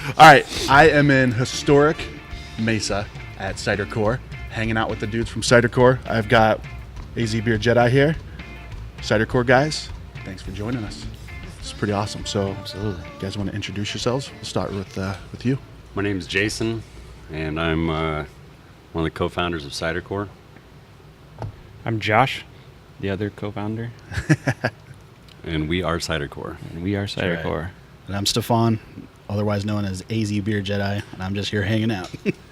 All right, I am in historic Mesa at Cider Core, hanging out with the dudes from Cider Core. I've got AZ Beer Jedi here. Cider Core guys, thanks for joining us. It's pretty awesome. So, Absolutely. You guys want to introduce yourselves? We'll start with you. My name is Jason, and I'm one of the co-founders of Cider Core. I'm Josh, the other co-founder, And we are Cider Core. and we are Cider right. Core. And I'm Stefan, otherwise known as AZ Beer Jedi, and I'm just here hanging out,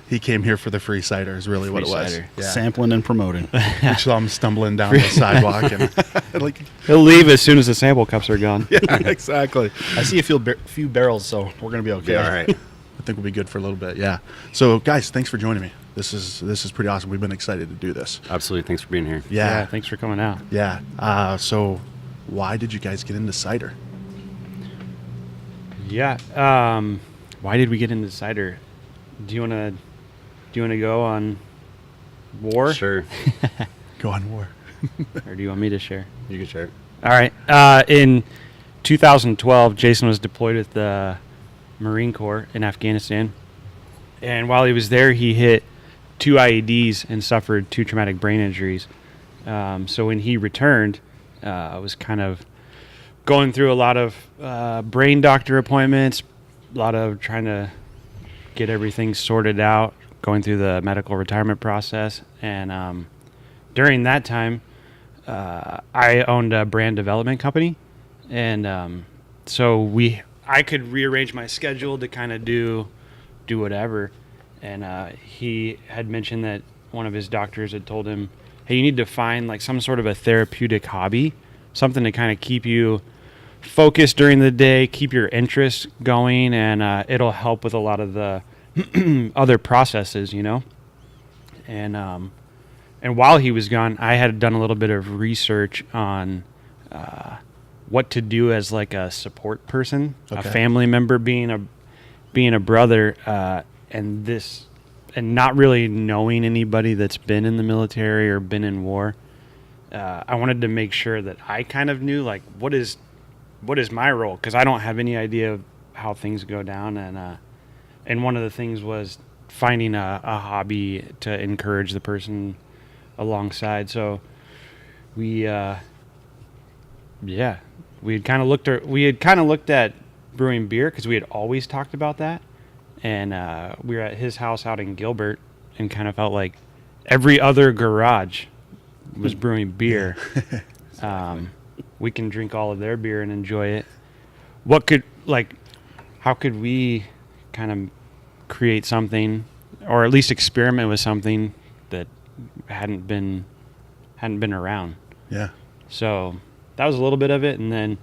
He came here for the free cider is really what it Free was. cider. Yeah. sampling and promoting. You saw him stumbling down the sidewalk and like, He'll leave as soon as the sample cups are gone. yeah, exactly. I see a few barrels, so we're gonna be okay. Yeah, all right. I think we'll be good for a little bit. Yeah. So guys, thanks for joining me. This is pretty awesome. We've been excited to do this. Absolutely. Thanks for being here. Yeah. Thanks for coming out. Yeah. So why did you guys get into cider? Yeah. Why did we get into cider? Do you wanna go on war? Sure. Go on war. Or do you want me to share? You can share it. All right. In 2012, Jason was deployed with the Marine Corps in Afghanistan. And while he was there, he hit 2 IEDs and suffered 2 traumatic brain injuries. So when he returned, I was kind of going through a lot of brain doctor appointments, a lot of trying to get everything sorted out, going through the medical retirement process. And during that time, I owned a brand development company. And so I could rearrange my schedule to kind of do whatever. And he had mentioned that one of his doctors had told him, hey, you need to find like some sort of a therapeutic hobby, something to kind of keep you focused during the day, keep your interest going, and it'll help with a lot of the other processes, you know. And while he was gone, I had done a little bit of research on what to do as like a support person, a family member, being a brother, and not really knowing anybody that's been in the military or been in war. I wanted to make sure that I kind of knew like what is my role, because I don't have any idea of how things go down. And one of the things was finding a hobby to encourage the person alongside. So we had kind of looked at brewing beer, because we had always talked about that. And we were at his house out in Gilbert and kind of felt like every other garage was brewing beer. We can drink all of their beer and enjoy it. How could we kind of create something, or at least experiment with something that hadn't been around? Yeah. So that was a little bit of it. And then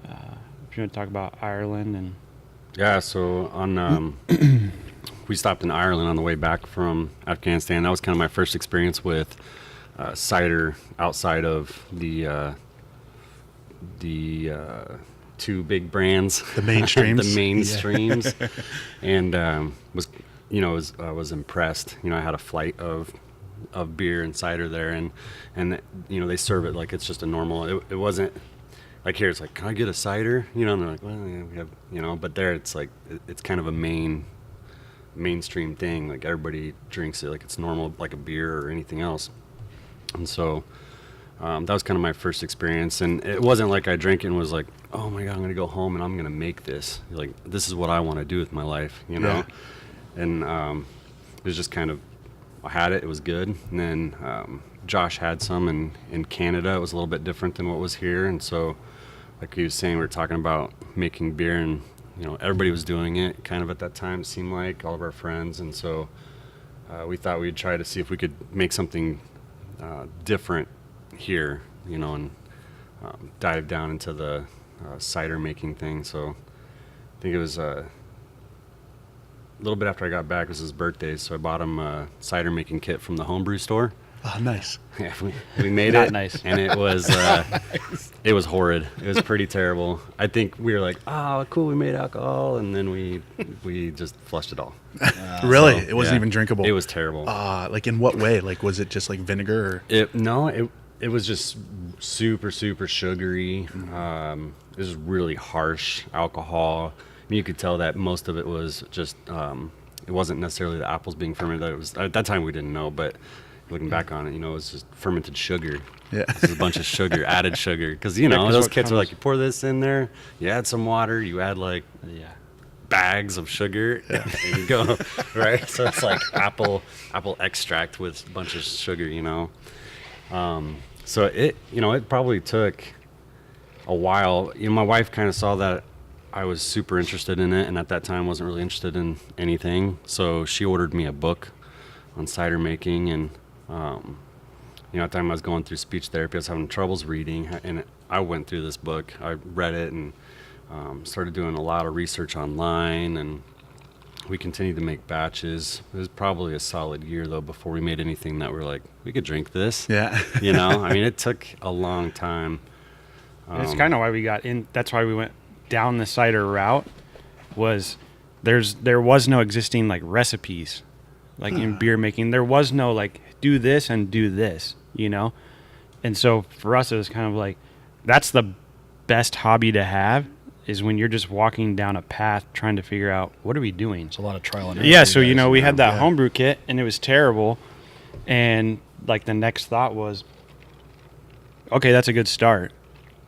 if you want to talk about Ireland and Yeah, so we stopped in Ireland on the way back from Afghanistan. That was kind of my first experience with cider outside of the 2 big brands, The mainstreams. the mainstreams, and I was impressed. I had a flight of beer and cider there, and they serve it like it's just a normal. It wasn't like here. It's like, can I get a cider? And they're like, well, yeah, we have, but there it's like it's kind of a mainstream thing. Like everybody drinks it like it's normal, like a beer or anything else. And so that was kind of my first experience. And it wasn't like I drank it and was like, oh my God, I'm going to go home and I'm going to make this. Like, this is what I want to do with my life, Yeah. And it was just kind of, I had it. It was good. And then Josh had some in Canada. It was a little bit different than what was here. And so, like he was saying, we were talking about making beer, and everybody was doing it kind of at that time, it seemed like, all of our friends. And so we thought we'd try to see if we could make something different here, and dive down into the cider making thing. So I think it was a little bit after I got back. It was his birthday, so I bought him a cider making kit from the homebrew store. Oh, nice. Yeah, we made Not it, nice. and it was it was horrid. It was pretty terrible. I think we were like, oh, cool, we made alcohol, and then we just flushed it all. Really? So, It wasn't yeah, even drinkable? It was terrible. Like in what way? Like, was it just like vinegar? Or? It was just super, super sugary. It was really harsh alcohol. mean, you could tell that most of it was just it wasn't necessarily the apples being fermented. It was, at that time we didn't know, but looking back on it, it was just fermented sugar. Yeah. This is a bunch of sugar, added sugar, because 'cause those what kits are comes- like, you pour this in there, you add some water, you add like bags of sugar, and you go right. So it's like apple extract with a bunch of sugar, So it probably took a while. My wife kind of saw that I was super interested in it, and at that time wasn't really interested in anything. So she ordered me a book on cider making, and at the time I was going through speech therapy, I was having troubles reading, and I went through this book. I read it and started doing a lot of research online, and we continued to make batches. It was probably a solid year though before we made anything that we're like, we could drink this. Yeah. I mean, it took a long time. It's kind of why we got in. That's why we went down the cider route. Was there was no existing like recipes, like in beer making. There was no like do this and do this, And so for us, it was kind of like that's the best hobby to have is when you're just walking down a path trying to figure out what are we doing. It's a lot of trial and error. Yeah, for so you guys. we had that Yeah. homebrew kit and it was terrible, and like the next thought was, okay, that's a good start.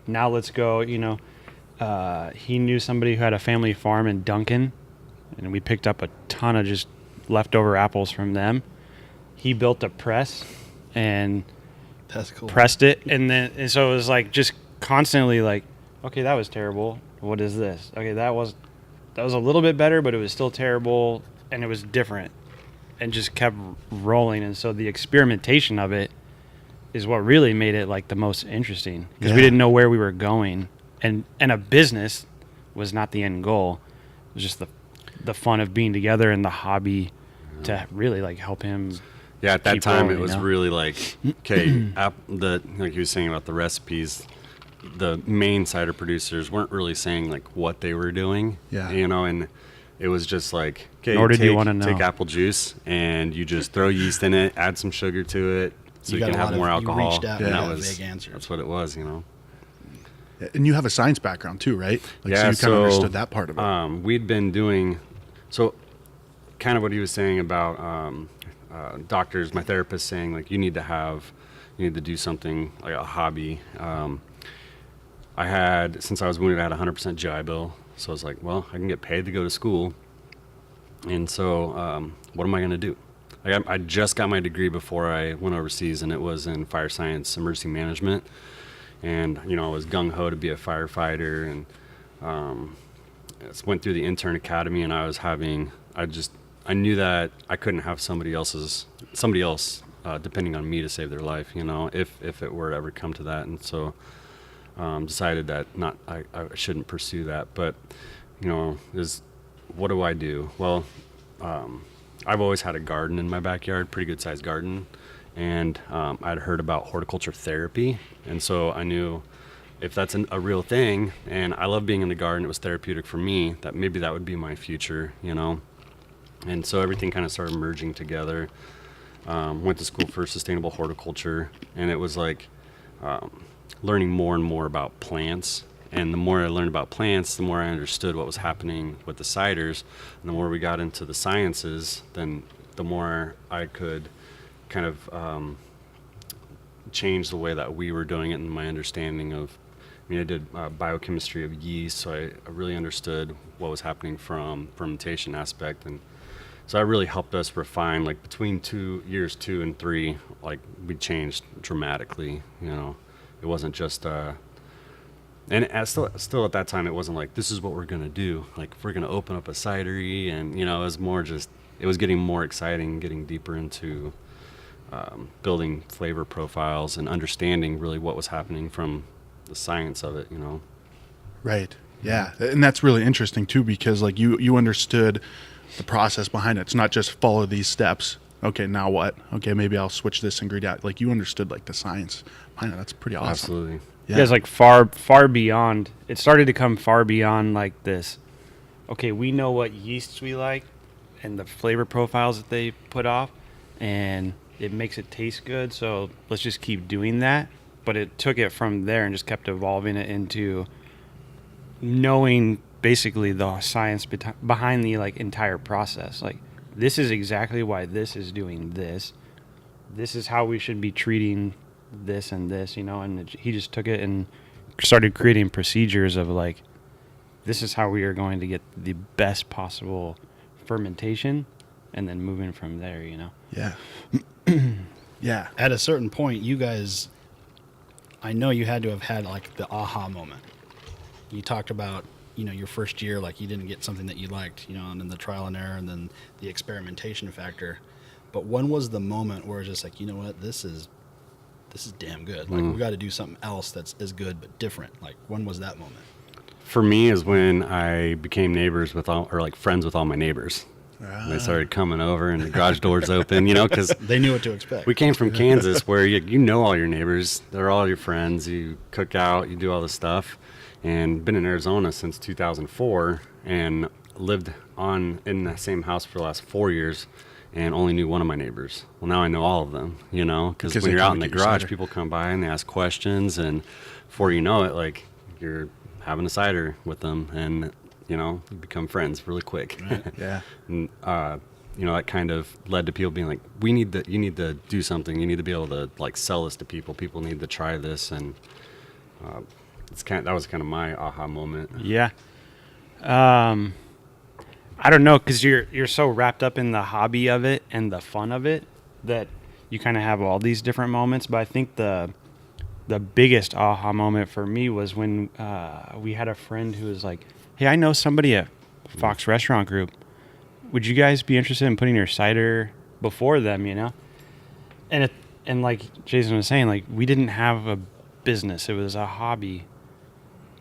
Now let's go. He knew somebody who had a family farm in Duncan, and we picked up a ton of just leftover apples from them. He built a press and That's cool. pressed it, and so it was like just constantly like, okay, that was terrible. What is this? Okay, that was a little bit better, but it was still terrible, and it was different, and just kept rolling. And so the experimentation of it is what really made it like the most interesting, because we Yeah. didn't know where we were going, and a business was not the end goal. It was just the fun of being together and the hobby to really like help him. Yeah, at that keep time rolling, it was really like, okay, like you were saying about the recipes, the main cider producers weren't really saying like what they were doing. Yeah. And it was just like, okay, Nor did you wanna know. take apple juice and you just throw yeast in it, add some sugar to it, so you got can a have lot of- more you alcohol. reached out and and that got was vague answers. that's what it was. And you have a science background too, right? So Yeah, you kind of understood that part of it. We'd been doing so, kind of what he was saying about doctors. My therapist saying like you need to do something like a hobby. Since I was wounded, I had 100% GI Bill, so I was like, well, I can get paid to go to school, and so what am I going to do? I just got my degree before I went overseas, and it was in fire science emergency management. And I was gung ho to be a firefighter, and went through the intern academy, and I knew that I couldn't have somebody else depending on me to save their life, if it were to ever come to that. And so decided that I shouldn't pursue that. But what do I do? Well, I've always had a garden in my backyard, pretty good sized garden. And I'd heard about horticulture therapy, and so I knew if that's a real thing, and I love being in the garden, it was therapeutic for me, that maybe that would be my future, And so everything kind of started merging together. Went to school for sustainable horticulture, and it was like learning more and more about plants. And the more I learned about plants, the more I understood what was happening with the ciders. And the more we got into the sciences, then the more I could kind of change the way that we were doing it, and my understanding of, I did biochemistry of yeast, so I really understood what was happening from fermentation aspect, and so that really helped us refine, like between years 2 and 3, like we changed dramatically. It wasn't just and still at that time it wasn't like this is what we're gonna do, like if we're gonna open up a cidery, and it was more just, it was getting more exciting, getting deeper into building flavor profiles and understanding really what was happening from the science of it, Right. Yeah. And that's really interesting too, because like you understood the process behind it. It's not just follow these steps. Okay, now what? Okay, maybe I'll switch this ingredient. Like you understood like the science behind it. That's pretty awesome. Absolutely. Yeah, it's like far beyond. It started to come far beyond like this. Okay, we know what yeasts we like and the flavor profiles that they put off, and it makes it taste good, so let's just keep doing that. But it took it from there and just kept evolving it into knowing basically the science behind the like entire process. Like, this is exactly why this is doing this. This is how we should be treating this and this, and he just took it and started creating procedures of like, this is how we are going to get the best possible fermentation and then moving from there, Yeah. Yeah. At a certain point, you guys, I know you had to have had like the aha moment. You talked about, your first year, like you didn't get something that you liked, and then the trial and error and then the experimentation factor. But when was the moment where it's just like, you know what, this is damn good. Like, we got to do something else that's as good but different. Like, when was that moment? For me is when I became neighbors friends with all my neighbors. They started coming over and the garage doors open, because They knew what to expect. we came from Kansas where you know all your neighbors. They're all your friends. You cook out, you do all this stuff. And been in Arizona since 2004 and lived in the same house for the last 4 years and only knew one of my neighbors. Well, now I know all of them, because when you're out in the garage, people come by and they ask questions. And before you know it, like, you're having a cider with them and, you become friends really quick. Right. Yeah. And, that kind of led to people being like, you need to do something. You need to be able to like sell this to people. People need to try this. And, that was kind of my aha moment. Yeah. I don't know, because you're so wrapped up in the hobby of it and the fun of it that you kind of have all these different moments. But I think the biggest aha moment for me was when we had a friend who was like, hey, I know somebody at Fox Restaurant Group. Would you guys be interested in putting your cider before them, And like Jason was saying, like, we didn't have a business. It was a hobby.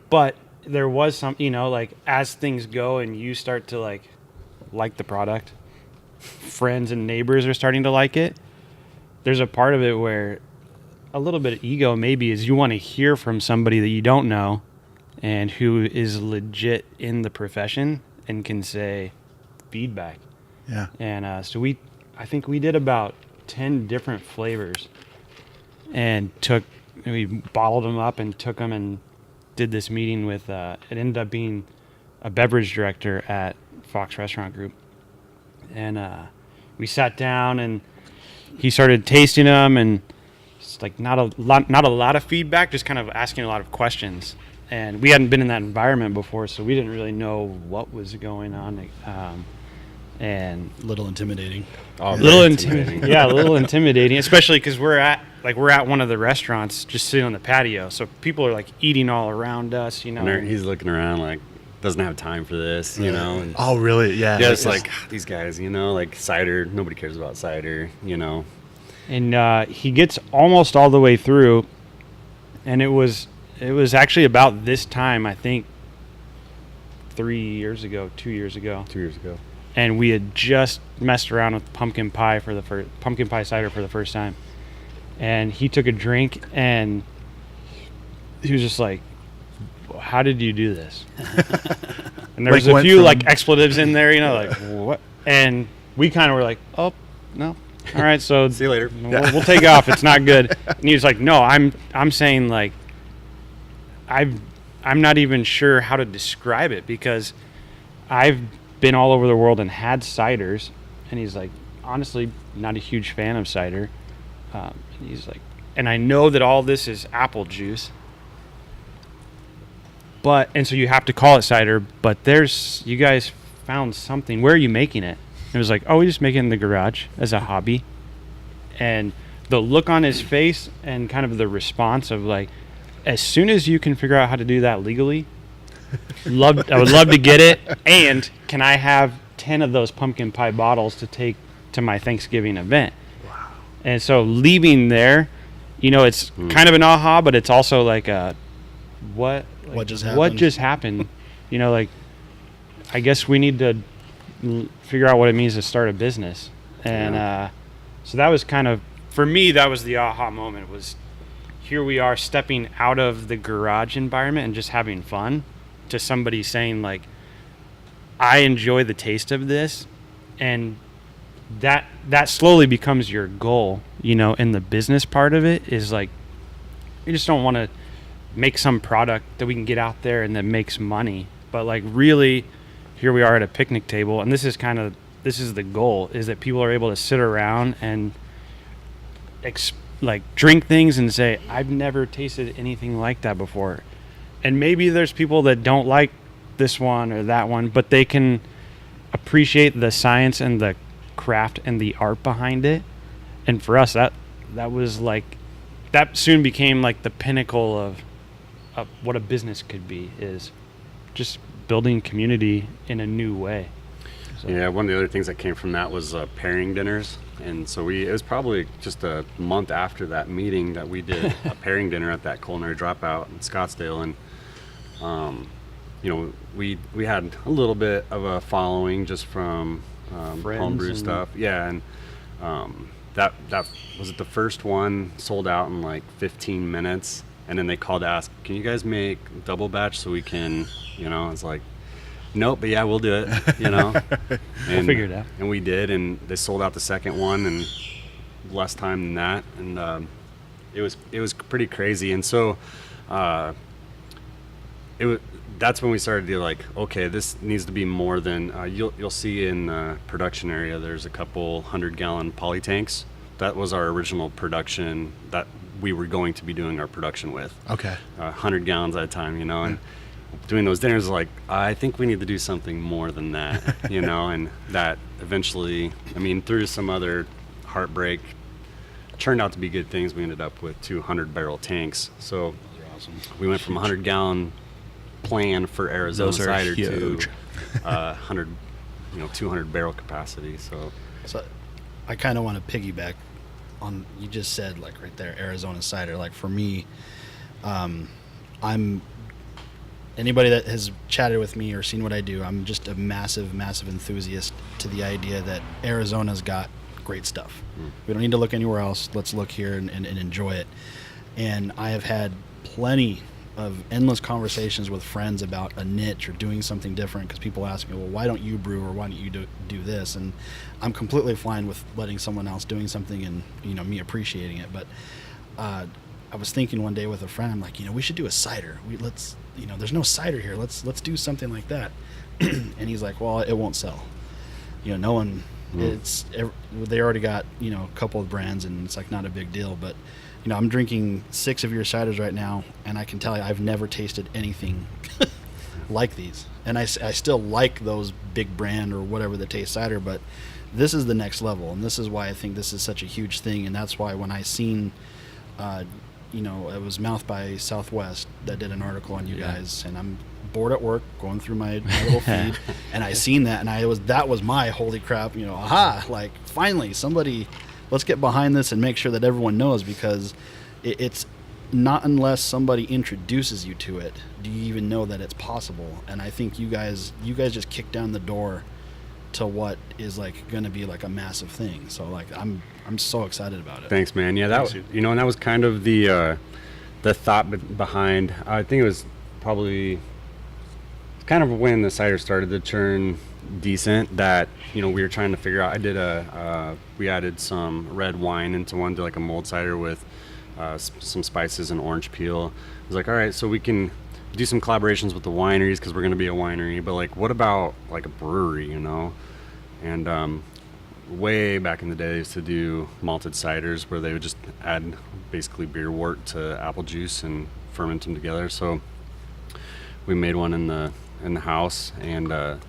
But there was some, like, as things go and you start to like the product, friends and neighbors are starting to like it. There's a part of it where a little bit of ego maybe is you want to hear from somebody that you don't know and who is legit in the profession and can say feedback. Yeah. And so I think we did about 10 different flavors and we bottled them up and took them and did this meeting with, it ended up being a beverage director at Fox Restaurant Group. And we sat down and he started tasting them, and it's like not a lot of feedback, just kind of asking a lot of questions. And we hadn't been in that environment before, so we didn't really know what was going on. And A little intimidating. Oh, a little intimidating. yeah, a little intimidating, especially because we're at one of the restaurants, just sitting on the patio, so people are like eating all around us, And he's looking around like, doesn't have time for this, And Oh, really? Yeah. it's like these guys, like cider. Nobody cares about cider, And he gets almost all the way through, and it was actually about this time, I think, 2 years ago. 2 years ago. And we had just messed around with pumpkin pie cider for the first time. And he took a drink and he was just like, how did you do this? And there was a few expletives in there, like, what? And we kind of were like, oh, no. All right, so See you later. we'll take off. It's not good. And he was like, no, I'm saying, like, I'm not even sure how to describe it, because I've been all over the world and had ciders. And he's like, honestly, not a huge fan of cider. And he's like, and I know that all this is apple juice, and so you have to call it cider, but you guys found something. Where are you making it? And it was like, oh, we just make it in the garage as a hobby. And the look on his face and kind of the response of like, as soon as you can figure out how to do that legally, I would love to get it. And can I have 10 of those pumpkin pie bottles to take to my Thanksgiving event? Wow. And so leaving there, it's kind of an aha, but it's also like what just happened? I guess we need to figure out what it means to start a business. And so that was kind of, for me, that was the aha moment. Was here we are stepping out of the garage environment and just having fun, to somebody saying like, I enjoy the taste of this. And that slowly becomes your goal, in the business part of it, is like, you just don't want to make some product that we can get out there and that makes money, But like really, here we are at a picnic table, and this is the goal, is that people are able to sit around and like drink things and say, I've never tasted anything like that before. And maybe there's people that don't like this one or that one, but they can appreciate the science and the craft and the art behind it. And for us, that was like, that soon became like the pinnacle of what a business could be, is just building community in a new way. So. Yeah, one of the other things that came from that was pairing dinners. And so it was probably just a month after that meeting that we did a pairing dinner at that culinary dropout in Scottsdale. And, we had a little bit of a following just from homebrew stuff. Yeah, and that was it. The first one sold out in like 15 minutes. And then they called to ask, can you guys make double batch so we can, it's like, nope, but yeah, we'll do it, We'll figure it out. And we did, and they sold out the second one in less time than that. And it was pretty crazy. And so that's when we started to like, okay, this needs to be more than, you'll see in the production area, there's a couple 100-gallon poly tanks. That was our original production that we were going to be doing our production with. Okay. 100 gallons at a time, and doing those dinners, like, I think we need to do something more than that, and that eventually, through some other heartbreak, turned out to be good things. We ended up with 200-barrel tanks. So Awesome. we went from 100-gallon plan for Arizona Those are cider huge. to 100, 200-barrel capacity. So I kind of want to piggyback on, you just said, like right there, Arizona cider. Like for me, I'm anybody that has chatted with me or seen what I do, I'm just a massive enthusiast to the idea that Arizona's got great stuff. We don't need to look anywhere else. Let's look here and enjoy it. And I have had plenty of endless conversations with friends about a niche or doing something different, because people ask me, well, why don't you brew, or why don't you do this? And I'm completely fine with letting someone else doing something and me appreciating it. But I was thinking one day with a friend, I'm like, we should do a cider. There's no cider here. Let's do something like that. And he's like, well, it won't sell. No one. They already got a couple of brands, and it's like not a big deal. But I'm drinking 6 of your ciders right now, and I can tell you I've never tasted anything like these. And I still like those big brand or whatever that taste cider, but this is the next level, and this is why I think this is such a huge thing. And that's why when I seen, it was Mouth by Southwest that did an article on you guys, and I'm bored at work going through my little feed, and I seen that, and that was my holy crap, aha, like finally somebody. Let's get behind this and make sure that everyone knows, because it's not unless somebody introduces you to it do you even know that it's possible. And I think you guys just kicked down the door to what is like going to be like a massive thing. So like I'm so excited about it. Thanks, man. Yeah, that and that was kind of the thought behind. I think it was probably kind of when the cider started to turn decent, that we were trying to figure out. We added some red wine into one, to like a mulled cider with some spices and orange peel. I was like, all right, so we can do some collaborations with the wineries, because we're going to be a winery, but like, what about like a brewery, and way back in the day, I used to do malted ciders where they would just add basically beer wort to apple juice and ferment them together. So we made one in the house, and it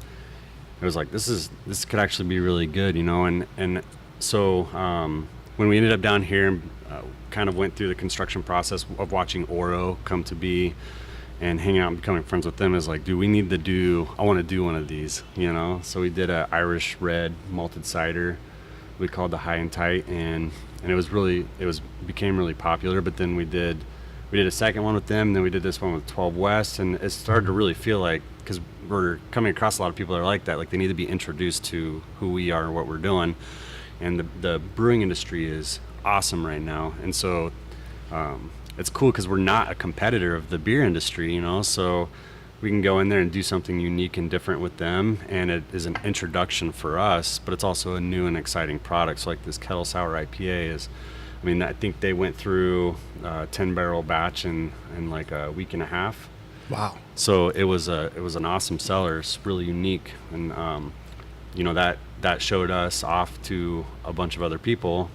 was like, this could actually be really good, and so when we ended up down here and kind of went through the construction process of watching Oro come to be and hanging out and becoming friends with them, is like, I want to do one of these, so we did a Irish red malted cider we called the High and Tight, and it became really popular. But then we did a second one with them, and then we did this one with 12 West, and it started to really feel like, because we're coming across a lot of people that are like that, like they need to be introduced to who we are and what we're doing. And the brewing industry is awesome right now, and so it's cool because we're not a competitor of the beer industry, so we can go in there and do something unique and different with them, and it is an introduction for us, but it's also a new and exciting product. So like this Kettle Sour IPA is, I think they went through a 10-barrel batch in like a week and a half, Wow. So it was an awesome seller. It's really unique, and that showed us off to a bunch of other people,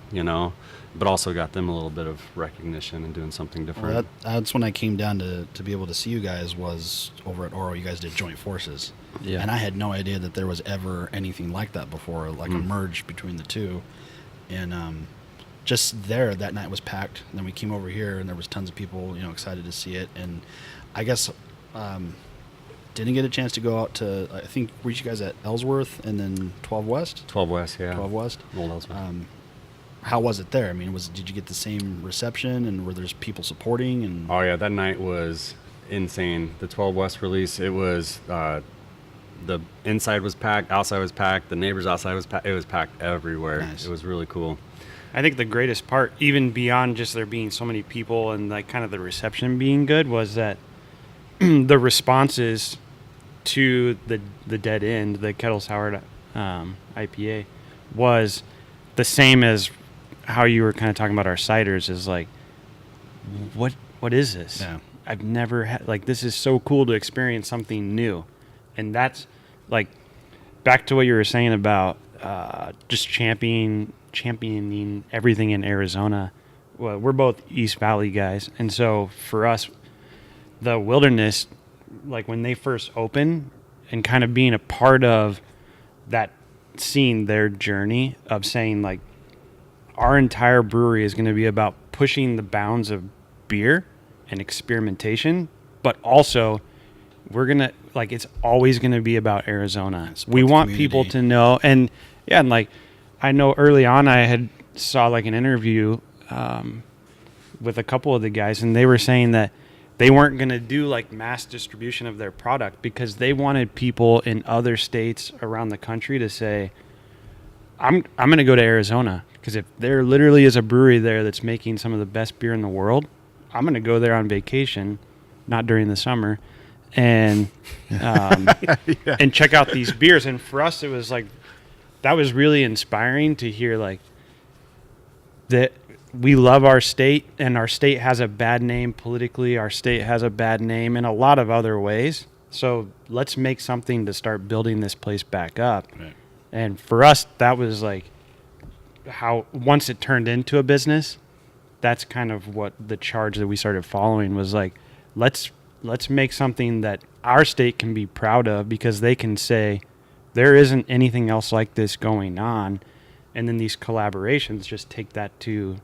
but also got them a little bit of recognition and doing something different. Well, that's when I came down to be able to see you guys was over at Oro. You guys did joint forces. Yeah. And I had no idea that there was ever anything like that before, like a merge between the two. And just there, that night was packed. And then we came over here, and there was tons of people, excited to see it. And I guess didn't get a chance to go out to, I think, were you guys at Ellsworth and then 12 West? 12 West, yeah. 12 West. Old Ellsworth. How was it there? I mean, did you get the same reception, and were there people supporting? And Oh yeah, that night was insane. The 12 West release, it was the inside was packed, outside was packed, the neighbors outside was packed. It was packed everywhere. Nice. It was really cool. I think the greatest part, even beyond just there being so many people and like kind of the reception being good, was that the responses to the Dead End, the kettle soured IPA, was the same as how you were kind of talking about our ciders. Is like, what is this? Yeah. I've never had, like, this is so cool to experience something new. And that's like back to what you were saying about just championing everything in Arizona. Well, we're both East Valley guys, and so for us, the wilderness, like when they first opened, and kind of being a part of that, seeing their journey of saying like, our entire brewery is going to be about pushing the bounds of beer and experimentation, but also we're going to, like, it's always going to be about Arizona. We want people to know. And yeah, and like, I know early on I had saw like an interview with a couple of the guys, and they were saying that they weren't going to do like mass distribution of their product because they wanted people in other states around the country to say, I'm going to go to Arizona, because if there literally is a brewery there that's making some of the best beer in the world, I'm going to go there on vacation, not during the summer, and and check out these beers. And for us, it was like, that was really inspiring to hear, like, that we love our state, and our state has a bad name politically. Our state has a bad name in a lot of other ways. So let's make something to start building this place back up. Right. And for us, that was like how, once it turned into a business, that's kind of what the charge that we started following was like, let's make something that our state can be proud of, because they can say there isn't anything else like this going on. And then these collaborations just take that to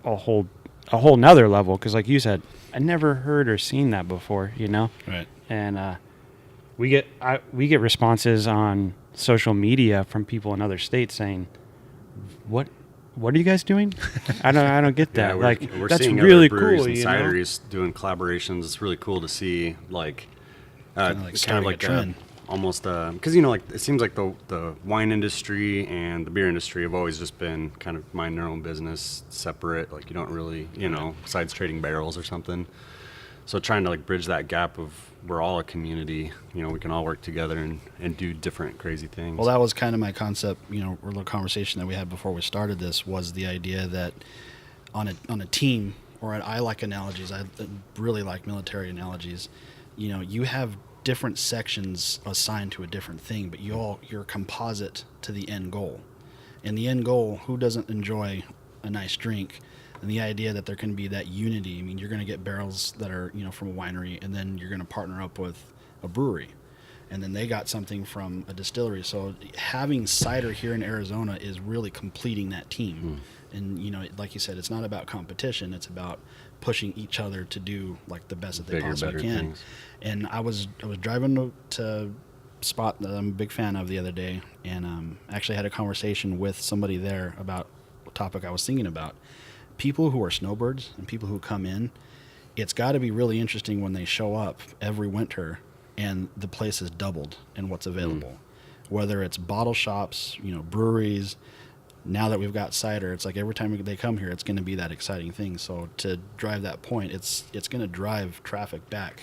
a whole nother level. Because like you said, I never heard or seen that before, Right. And we get responses on social media from people in other states saying, what are you guys doing? I don't get that. Yeah, we're that's seeing really other breweries cool. and cideries doing collaborations. It's really cool to see, like, It's kind of like a trend. almost because like it seems like the wine industry and the beer industry have always just been kind of mind their own business, separate. Like, you don't really, besides trading barrels or something. So trying to like bridge that gap of, we're all a community, we can all work together and do different crazy things. Well, that was kind of my concept, or little conversation that we had before we started this, was the idea that on a team, or I like analogies, I really like military analogies, you have different sections assigned to a different thing, but you're composite to the end goal. And the end goal, who doesn't enjoy a nice drink? And the idea that there can be that unity. I mean, you're going to get barrels that are, from a winery, and then you're going to partner up with a brewery, and then they got something from a distillery. So having cider here in Arizona is really completing that team. And, like you said, it's not about competition. It's about pushing each other to do like the best that they Bigger, possibly better can. things. And I was driving to spot that I'm a big fan of the other day, and actually had a conversation with somebody there about a topic I was thinking about. People who are snowbirds and people who come in, it's got to be really interesting when they show up every winter and the place is doubled in what's available. Whether it's bottle shops, breweries. Now that we've got cider, it's like every time they come here, it's going to be that exciting thing. So to drive that point, it's going to drive traffic back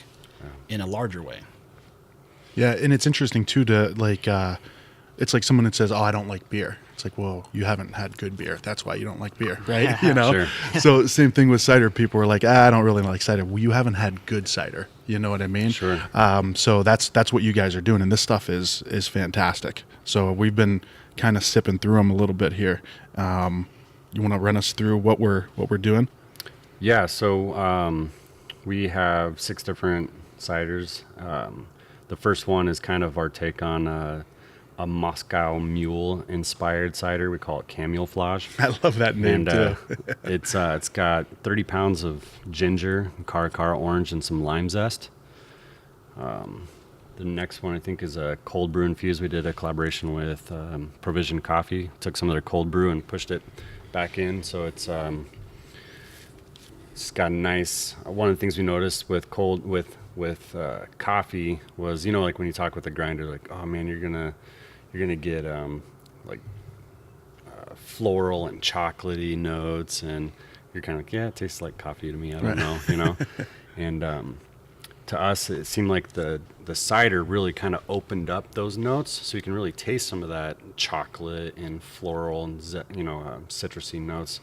in a larger way. Yeah, and it's interesting too to like it's like someone that says, "Oh, I don't like beer." It's like, well, you haven't had good beer. That's why you don't like beer, right? You know. Sure. So same thing with cider. People are like, "I don't really like cider." Well, you haven't had good cider. You know what I mean? Sure. So that's what you guys are doing, and this stuff is fantastic. So we've been kind of sipping through them a little bit here. You want to run us through what we're doing? Yeah, so we have 6 different ciders. The first one is kind of our take on a Moscow Mule inspired cider. We call it Camouflage. I love that name And too. it's got 30 pounds of ginger, cara orange, and some lime zest. The next one I think is a cold brew infused. We did a collaboration with Provision Coffee. Took some of their cold brew and pushed it back in, so it's got a nice. One of the things we noticed with coffee was, you know, like when you talk with a grinder, like, oh man, you're gonna get like floral and chocolatey notes, and you're kind of like, yeah, it tastes like coffee to me. I don't know, you know. And to us, it seemed like the cider really kind of opened up those notes, so you can really taste some of that chocolate and floral and citrusy notes.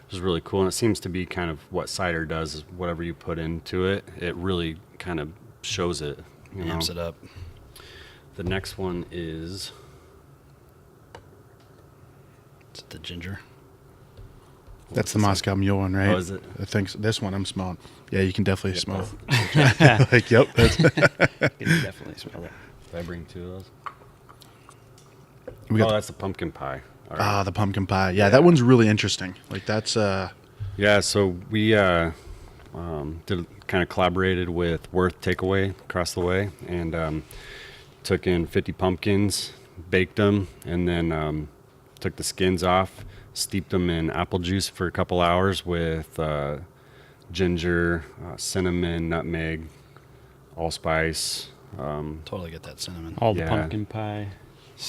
It was really cool, and it seems to be kind of what cider does. Is whatever you put into it, it really kind of shows it. Amps it up. The next one is It's the ginger. That's the Moscow Mule one, right? Oh, is it? I think this one I'm smelling. Yeah, you can definitely smell it. Like, yep. That's, You can definitely smell it. Did I bring 2 of those? we got That's the pumpkin pie. All right. the pumpkin pie. Yeah, that one's really interesting. Like that's Yeah, so we did kind of collaborated with Worth Takeaway across the way, and took in 50 pumpkins, baked them, and then took the skins off, steeped them in apple juice for a couple hours with ginger, cinnamon, nutmeg, allspice. Totally get that cinnamon. All the Yeah. pumpkin pie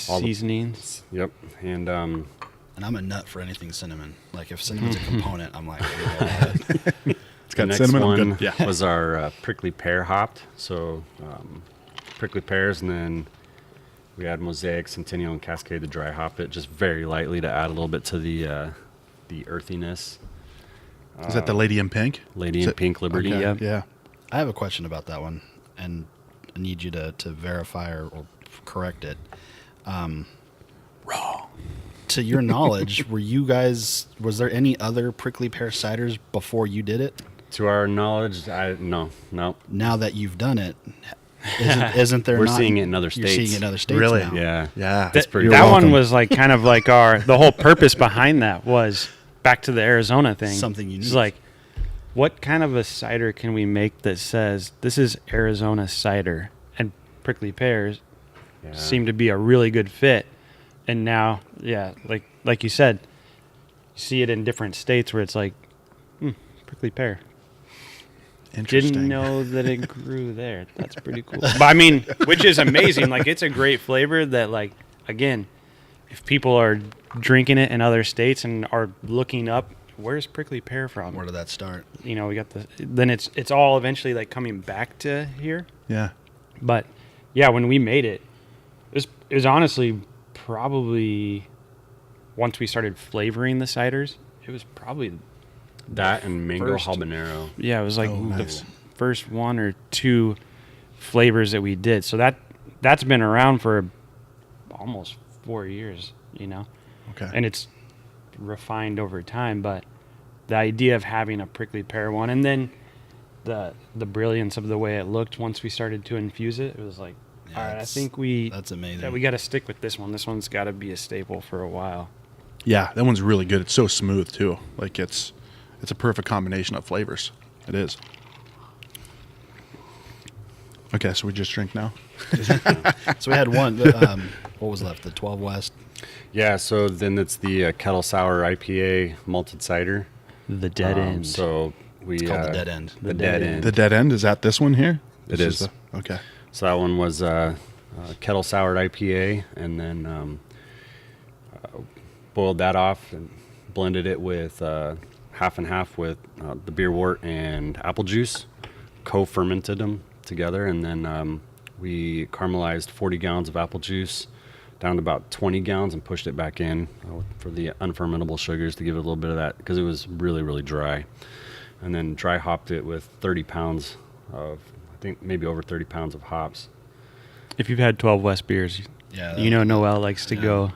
All the- seasonings. Yep, and And I'm a nut for anything cinnamon. Like if cinnamon's a component, I'm like, oh, it's got the next cinnamon. I'm one good. Yeah. was our prickly pear hopped. So prickly pears, and then we add Mosaic, Centennial, and Cascade to dry hop it just very lightly to add a little bit to the earthiness. Is that the Lady in Pink? Lady Is in it- Pink Liberty. Okay, Yep. Yeah. I have a question about that one, and I need you to verify or correct it. Raw. To your knowledge, was there any other prickly pear ciders before you did it? To our knowledge, no. Now that you've done it, isn't there? We're not- seeing it in other You're states. seeing it in other states Really? now. Yeah. Yeah. That's pretty. You're That welcome. one was like kind of like the whole purpose behind that was back to the Arizona thing. Something unique. It's like, what kind of a cider can we make that says this is Arizona cider? And prickly pears Yeah. seem to be a really good fit. And now, yeah, like you said, you see it in different states where it's like, prickly pear. Interesting. Didn't know that it grew there. That's pretty cool. But I mean, which is amazing. Like, it's a great flavor that, like, again, if people are drinking it in other states and are looking up, where's prickly pear from? Where did that start? You know, we got then it's all eventually like coming back to here. Yeah. But yeah, when we made it, it was honestly probably once we started flavoring the ciders, it was probably That and mango First. habanero. yeah, it was like Oh, the nice. first 1 or 2 flavors that we did. So that's been around for almost 4 years, you know. Okay. And it's refined over time, but the idea of having a prickly pear one and then the brilliance of the way it looked once we started to infuse it, it was like, Yeah, all right, I that's- think That's amazing. that we got to stick with this one. This one's got to be a staple for a while. Yeah, that one's really good. It's so smooth too. Like it's a perfect combination of flavors. It is. Okay, so we just drink now. So we had one. What was left? The 12 West. Yeah, so then it's the Kettle Sour IPA malted cider. The dead end. So we It's called the Dead End. The dead end. The dead end, is that this one here? It This is. Okay. So that one was kettle soured IPA, and then boiled that off and blended it with half and half with the beer wort and apple juice, co-fermented them together, and then we caramelized 40 gallons of apple juice, down to about 20 gallons and pushed it back in for the unfermentable sugars to give it a little bit of that, because it was really, really dry. And then dry hopped it with 30 pounds of, I think maybe over 30 pounds of hops. If you've had 12 West beers, you know Noel likes to go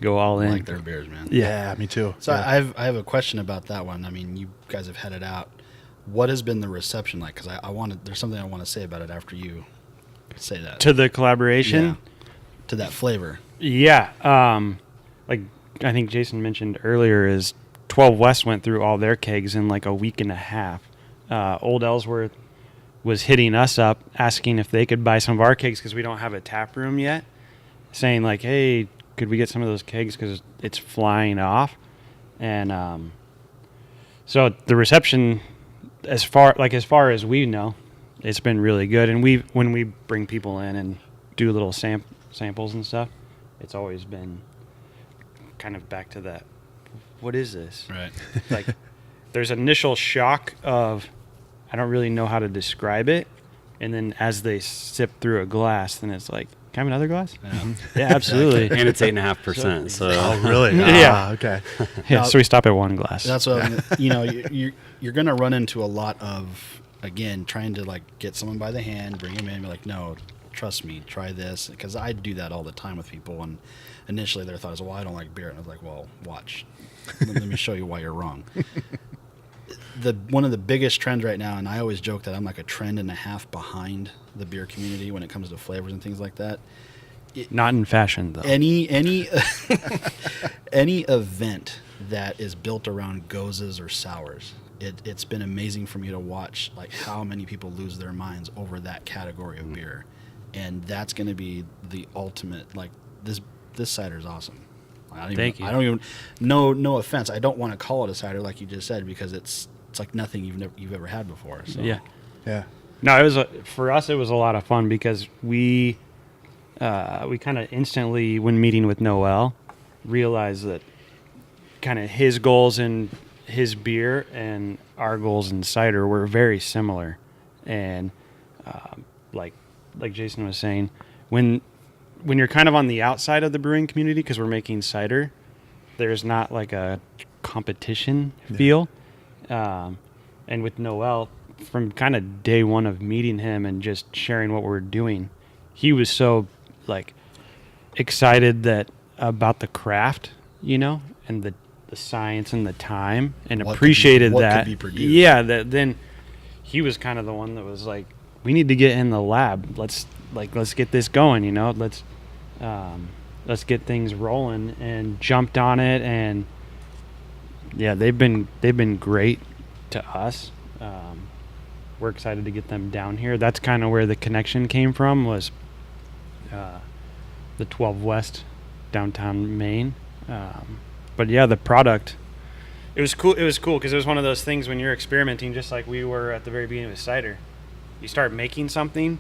all I in. like their beers, man. Yeah, me too. So Yeah. I have a question about that one. I mean, you guys have had it out. What has been the reception like? Because there's something I want to say about it after you say that. To the collaboration? Yeah. To that flavor. Yeah. Like I think Jason mentioned earlier, is 12 West went through all their kegs in like a week and a half. Old Ellsworth was hitting us up asking if they could buy some of our kegs because we don't have a tap room yet, saying like, hey, could we get some of those kegs because it's flying off. And so the reception, as far as we know, it's been really good. And when we bring people in and do little samples and stuff, it's always been kind of back to that, what is this? Right. Like there's initial shock of, I don't really know how to describe it. And then as they sip through a glass, then it's like, can I have another glass? Yeah. Yeah, absolutely. And it's 8.5%. So Oh, really? Yeah. Okay. Yeah, so we stop at one glass. That's what you're going to run into a lot of, again, trying to like get someone by the hand, bring them in, and be like, no, trust me, try this. Because I do that all the time with people. And initially their thought is, well, I don't like beer. And I was like, well, watch. Let me show you why you're wrong. One of the biggest trends right now, and I always joke that I'm like a trend and a half behind the beer community when it comes to flavors and things like that. Not in fashion, though. Any event that is built around gozes or sours, it's been amazing for me to watch like how many people lose their minds over that category of beer, and that's going to be the ultimate. Like this cider is awesome. Thank you. I don't even. No offense. I don't want to call it a cider like you just said because it's like nothing you've ever had before. So. Yeah. Yeah. No, it was for us. It was a lot of fun because we kind of instantly, when meeting with Noel, realized that kind of his goals in his beer and our goals in cider were very similar. And like Jason was saying, when you're kind of on the outside of the brewing community, because we're making cider, there's not like a competition feel. And with Noel, from kind of day one of meeting him and just sharing what we're doing, he was so like excited about the craft, and the science and the time, and appreciated what that. could be produced. Yeah, then he was kind of the one that was like, we need to get in the lab. Let's get this going, let's get things rolling, and jumped on it. And yeah, they've been great to us. We're excited to get them down here. That's kind of where the connection came from, was the 12 West downtown Maine. But yeah, the product, it was cool. It was cool because it was one of those things when you're experimenting, just like we were at the very beginning with cider. You start making something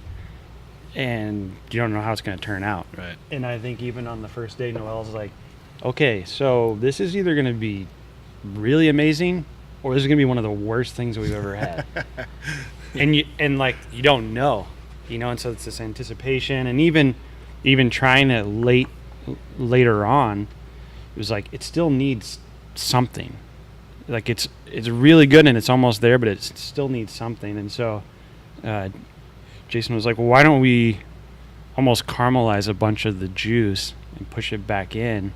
and you don't know how it's going to turn out. Right. And I think even on the first day, Noel's like, okay, so this is either going to be really amazing or this is going to be one of the worst things that we've ever had. and you don't know, and so it's this anticipation. And even trying it later on, it was like, it still needs something. Like it's really good and it's almost there, but it still needs something. And so Jason was like, well, why don't we almost caramelize a bunch of the juice and push it back in,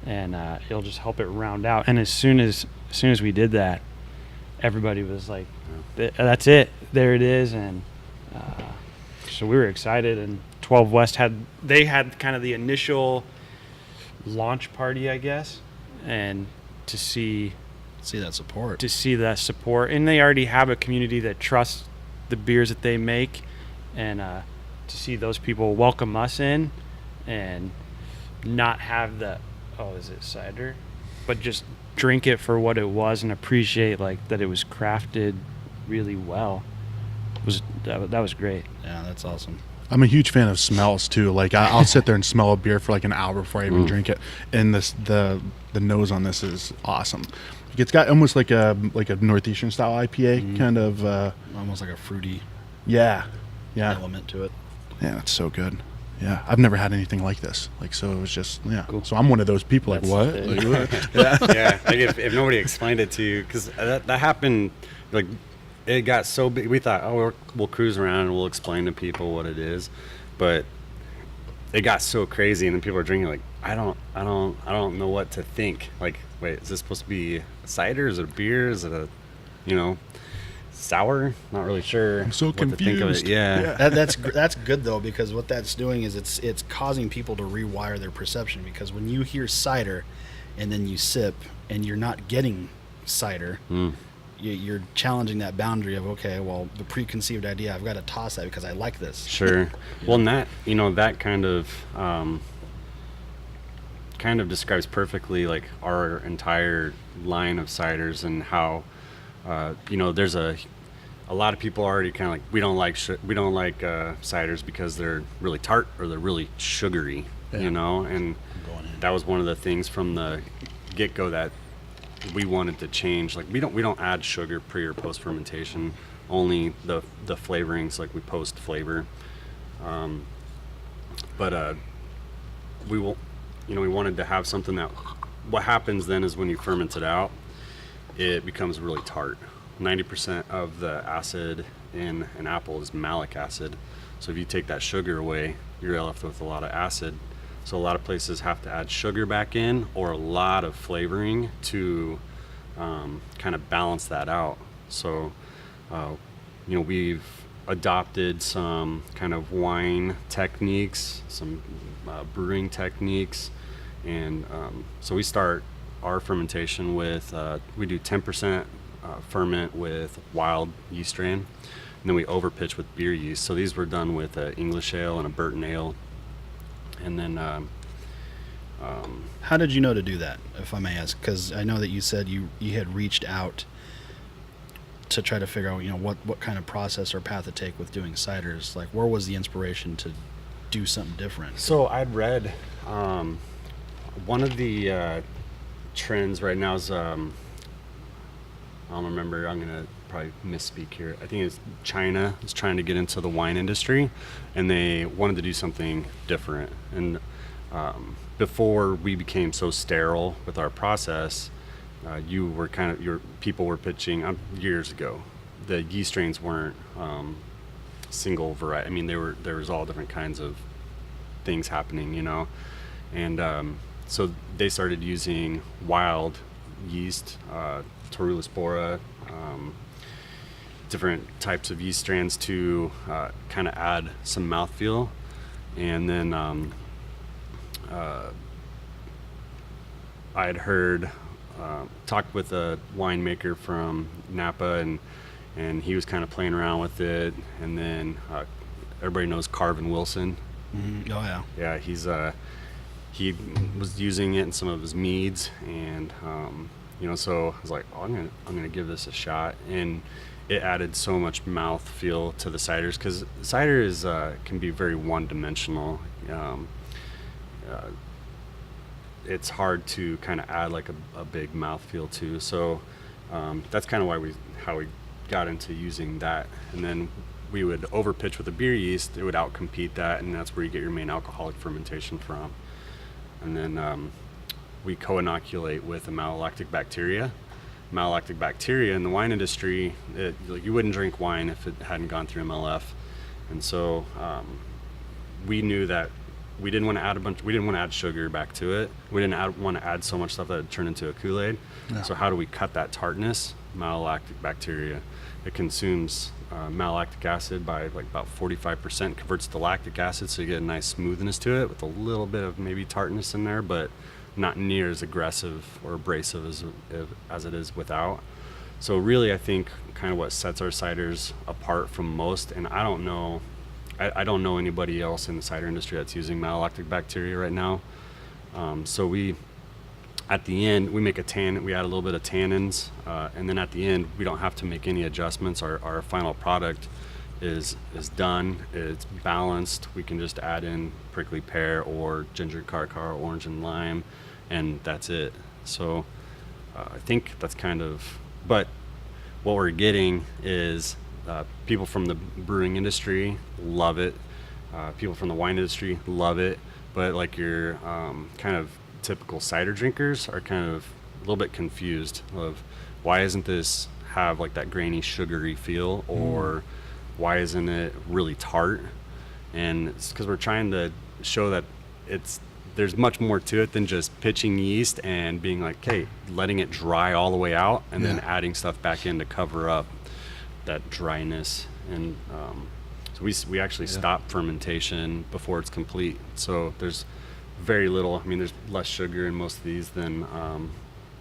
and it'll just help it round out. And as soon as we did that, everybody was like, that's it, there it is. And so we were excited. And 12 West had kind of the initial launch party, I guess, and to see that support. And they already have a community that trusts the beers that they make, and to see those people welcome us in and not have the, oh, is it cider, but just drink it for what it was and appreciate like that it was crafted really well, that was great. Yeah, that's awesome. I'm a huge fan of smells too. Like I'll sit there and smell a beer for like an hour before I even drink it. And the nose on this is awesome. It's got almost like a northeastern style IPA kind of Almost like a fruity yeah element to it. Yeah, it's so good. Yeah, I've never had anything like this. Like, so it was just, yeah. Cool. So I'm one of those people like, what? That's- Like, what? Yeah. Yeah, like if nobody explained it to you, because that happened, like it got so big. We thought, oh, we'll cruise around and we'll explain to people what it is, but it got so crazy, and then people are drinking like, I don't know what to think. Like, wait, is this supposed to be cider? Is it a beer? Is it a, sour? Not really sure. I'm so what to think of confused. it. Yeah. That's good though, because what that's doing is it's causing people to rewire their perception, because when you hear cider and then you sip and you're not getting cider, you're challenging that boundary of, okay, well, the preconceived idea, I've got to toss that because I like this. Sure. Well, and that that kind of describes perfectly like our entire line of ciders, and how there's a lot of people already kind of like, we don't like ciders because they're really tart or they're really sugary, and that was one of the things from the get-go that we wanted to change. Like, we don't add sugar pre or post fermentation, only the flavorings, like we post flavor. But we wanted to have something that, what happens then is when you ferment it out, it becomes really tart. 90% of the acid in an apple is malic acid. So if you take that sugar away, you're left with a lot of acid. So a lot of places have to add sugar back in, or a lot of flavoring to kind of balance that out. So, we've adopted some kind of wine techniques, some brewing techniques, and so we start our fermentation with, we do 10% ferment with wild yeast strain, and then we overpitch with beer yeast. So these were done with an English ale and a Burton ale. And then How did you know to do that, if I may ask? Because I know that you said you had reached out to try to figure out, what kind of process or path to take with doing ciders. Like, where was the inspiration to do something different? So I'd read one of the trends right now is, I don't remember, I'm going to probably misspeak here. I think it's China is trying to get into the wine industry, and they wanted to do something different. And before we became so sterile with our process, your people were pitching years ago. The yeast strains weren't single variety. I mean, there was all different kinds of things happening, and so they started using wild yeast, Torula spora, different types of yeast strands to kind of add some mouthfeel. And then I had heard, talked with a winemaker from Napa, and he was kind of playing around with it. And then everybody knows Carvin Wilson. Mm-hmm. Oh yeah. Yeah, he was using it in some of his meads, and so I was like, oh, I'm gonna give this a shot. And it added so much mouth feel to the ciders, because cider is can be very one-dimensional. It's hard to kind of add like a big mouth feel to. So that's kind of how we got into using that. And then we would overpitch with a beer yeast. It would outcompete that, and that's where you get your main alcoholic fermentation from. And then we co-inoculate with a malolactic bacteria. Malolactic bacteria in the wine industry, you wouldn't drink wine if it hadn't gone through MLF. And so we knew that we didn't want to add sugar back to it. We didn't want to add so much stuff that it turned into a Kool-Aid. Yeah. So how do we cut that tartness? Malolactic bacteria. It consumes malolactic acid by like about 45%, converts to lactic acid, so you get a nice smoothness to it with a little bit of maybe tartness in there, but not near as aggressive or abrasive as it is without. So really, I think kind of what sets our ciders apart from most, and I don't know anybody else in the cider industry that's using malolactic bacteria right now. So at the end, we make we add a little bit of tannins, and then at the end, we don't have to make any adjustments. Our final product is done. It's balanced. We can just add in prickly pear or ginger caracara, orange and lime, and that's it. So I think that's but what we're getting is people from the brewing industry love it. People from the wine industry love it, but like your kind of typical cider drinkers are kind of a little bit confused of why isn't this have like that grainy, sugary feel, or why isn't it really tart? And it's because we're trying to show that there's much more to it than just pitching yeast and being like, hey, letting it dry all the way out and then adding stuff back in to cover up that dryness. And so we actually stop fermentation before it's complete. So there's very little. I mean, there's less sugar in most of these than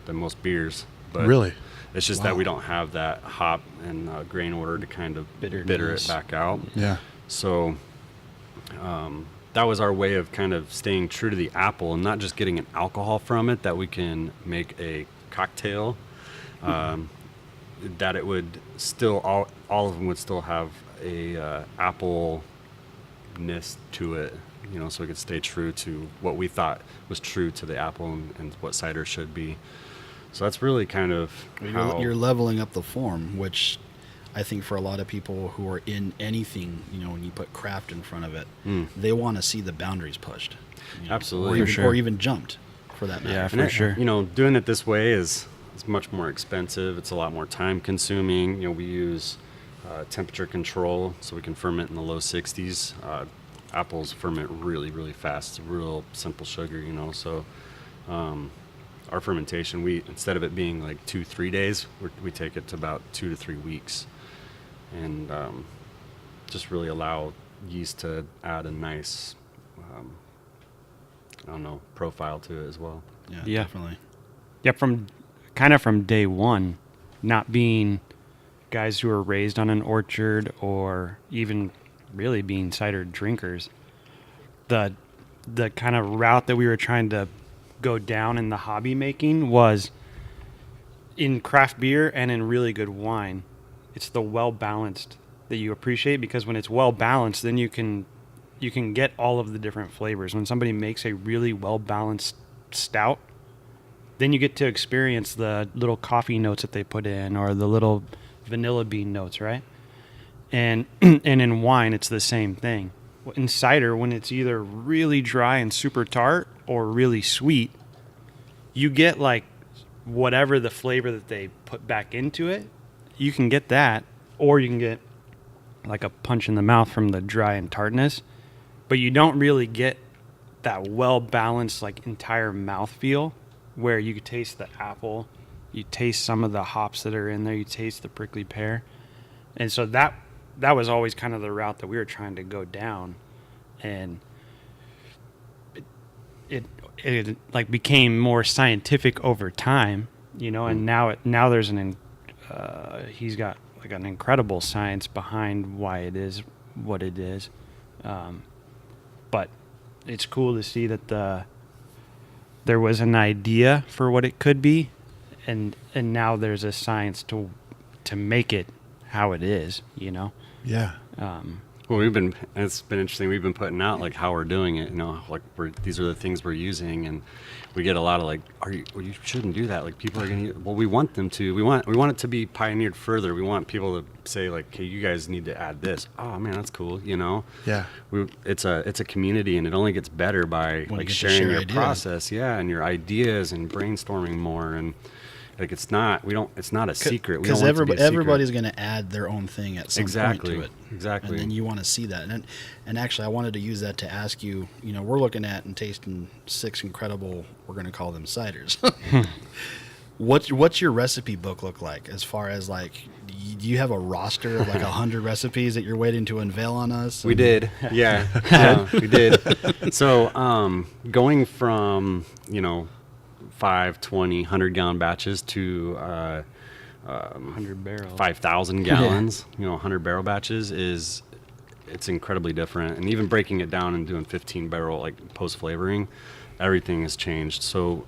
most beers. But Really? it's just that we don't have that hop and grain order to kind of bitter it back out. Yeah. So that was our way of kind of staying true to the apple and not just getting an alcohol from it that we can make a cocktail. That it would still all of them would still have a apple-ness to it, you know, so we could stay true to what we thought was true to the apple and what cider should be. So that's really kind of how You're leveling up the form, which I think for a lot of people who are in anything, you know, when you put craft in front of it, they want to see the boundaries pushed. You know, Absolutely. or even jumped, for that matter. Yeah, for sure. You know, doing it this way is much more expensive. It's a lot more time consuming. You know, we use temperature control so we can ferment in the low 60s. Apples ferment really, really fast. It's a real simple sugar, you know. So our fermentation, instead of it being like 2-3 days, we take it to about 2 to 3 weeks, and just really allow yeast to add a nice, profile to it as well. Yeah, definitely. Yeah, from day one, not being guys who are raised on an orchard or even really being cider drinkers, the kind of route that we were trying to go down in the hobby making was in craft beer and in really good wine. It's the well balanced that you appreciate, because when it's well balanced, then you can get all of the different flavors. When somebody makes a really well balanced stout, then you get to experience the little coffee notes that they put in, or the little vanilla bean notes, right? And in wine, it's the same thing. In cider, when it's either really dry and super tart or really sweet, you get like whatever the flavor that they put back into it, you can get that, or you can get like a punch in the mouth from the dry and tartness, but you don't really get that well-balanced like entire mouthfeel where you could taste the apple, you taste some of the hops that are in there, you taste the prickly pear. And so that was always kind of the route that we were trying to go down. And it like became more scientific over time, you know, and now there's he's got like an incredible science behind why it is what it is. But it's cool to see that there was an idea for what it could be, and now there's a science to make it how it is, you know? Yeah. Well, it's been interesting. We've been putting out like how we're doing it, you know, like these are the things we're using, and we get a lot of like, you shouldn't do that. Like people are going to, well, we want them to, we want it to be pioneered further. We want people to say like, hey, you guys need to add this. Oh man, that's cool. You know? Yeah. It's a community, and it only gets better by like sharing your process. Yeah. And your ideas and brainstorming more. And like, it's not a secret. Because everybody's going to add their own thing at some point to it. Exactly. And then you want to see that. And actually, I wanted to use that to ask you, you know, we're looking at and tasting 6 incredible, we're going to call them ciders. What's your recipe book look like, as far as like, do you have a roster of like 100 recipes that you're waiting to unveil on us? We did. Yeah. We did. So going from, you know, 5, 20, 100-gallon batches to 100 barrels, 5,000 gallons, you know, 100-barrel batches it's incredibly different. And even breaking it down and doing 15-barrel like post-flavoring, everything has changed. So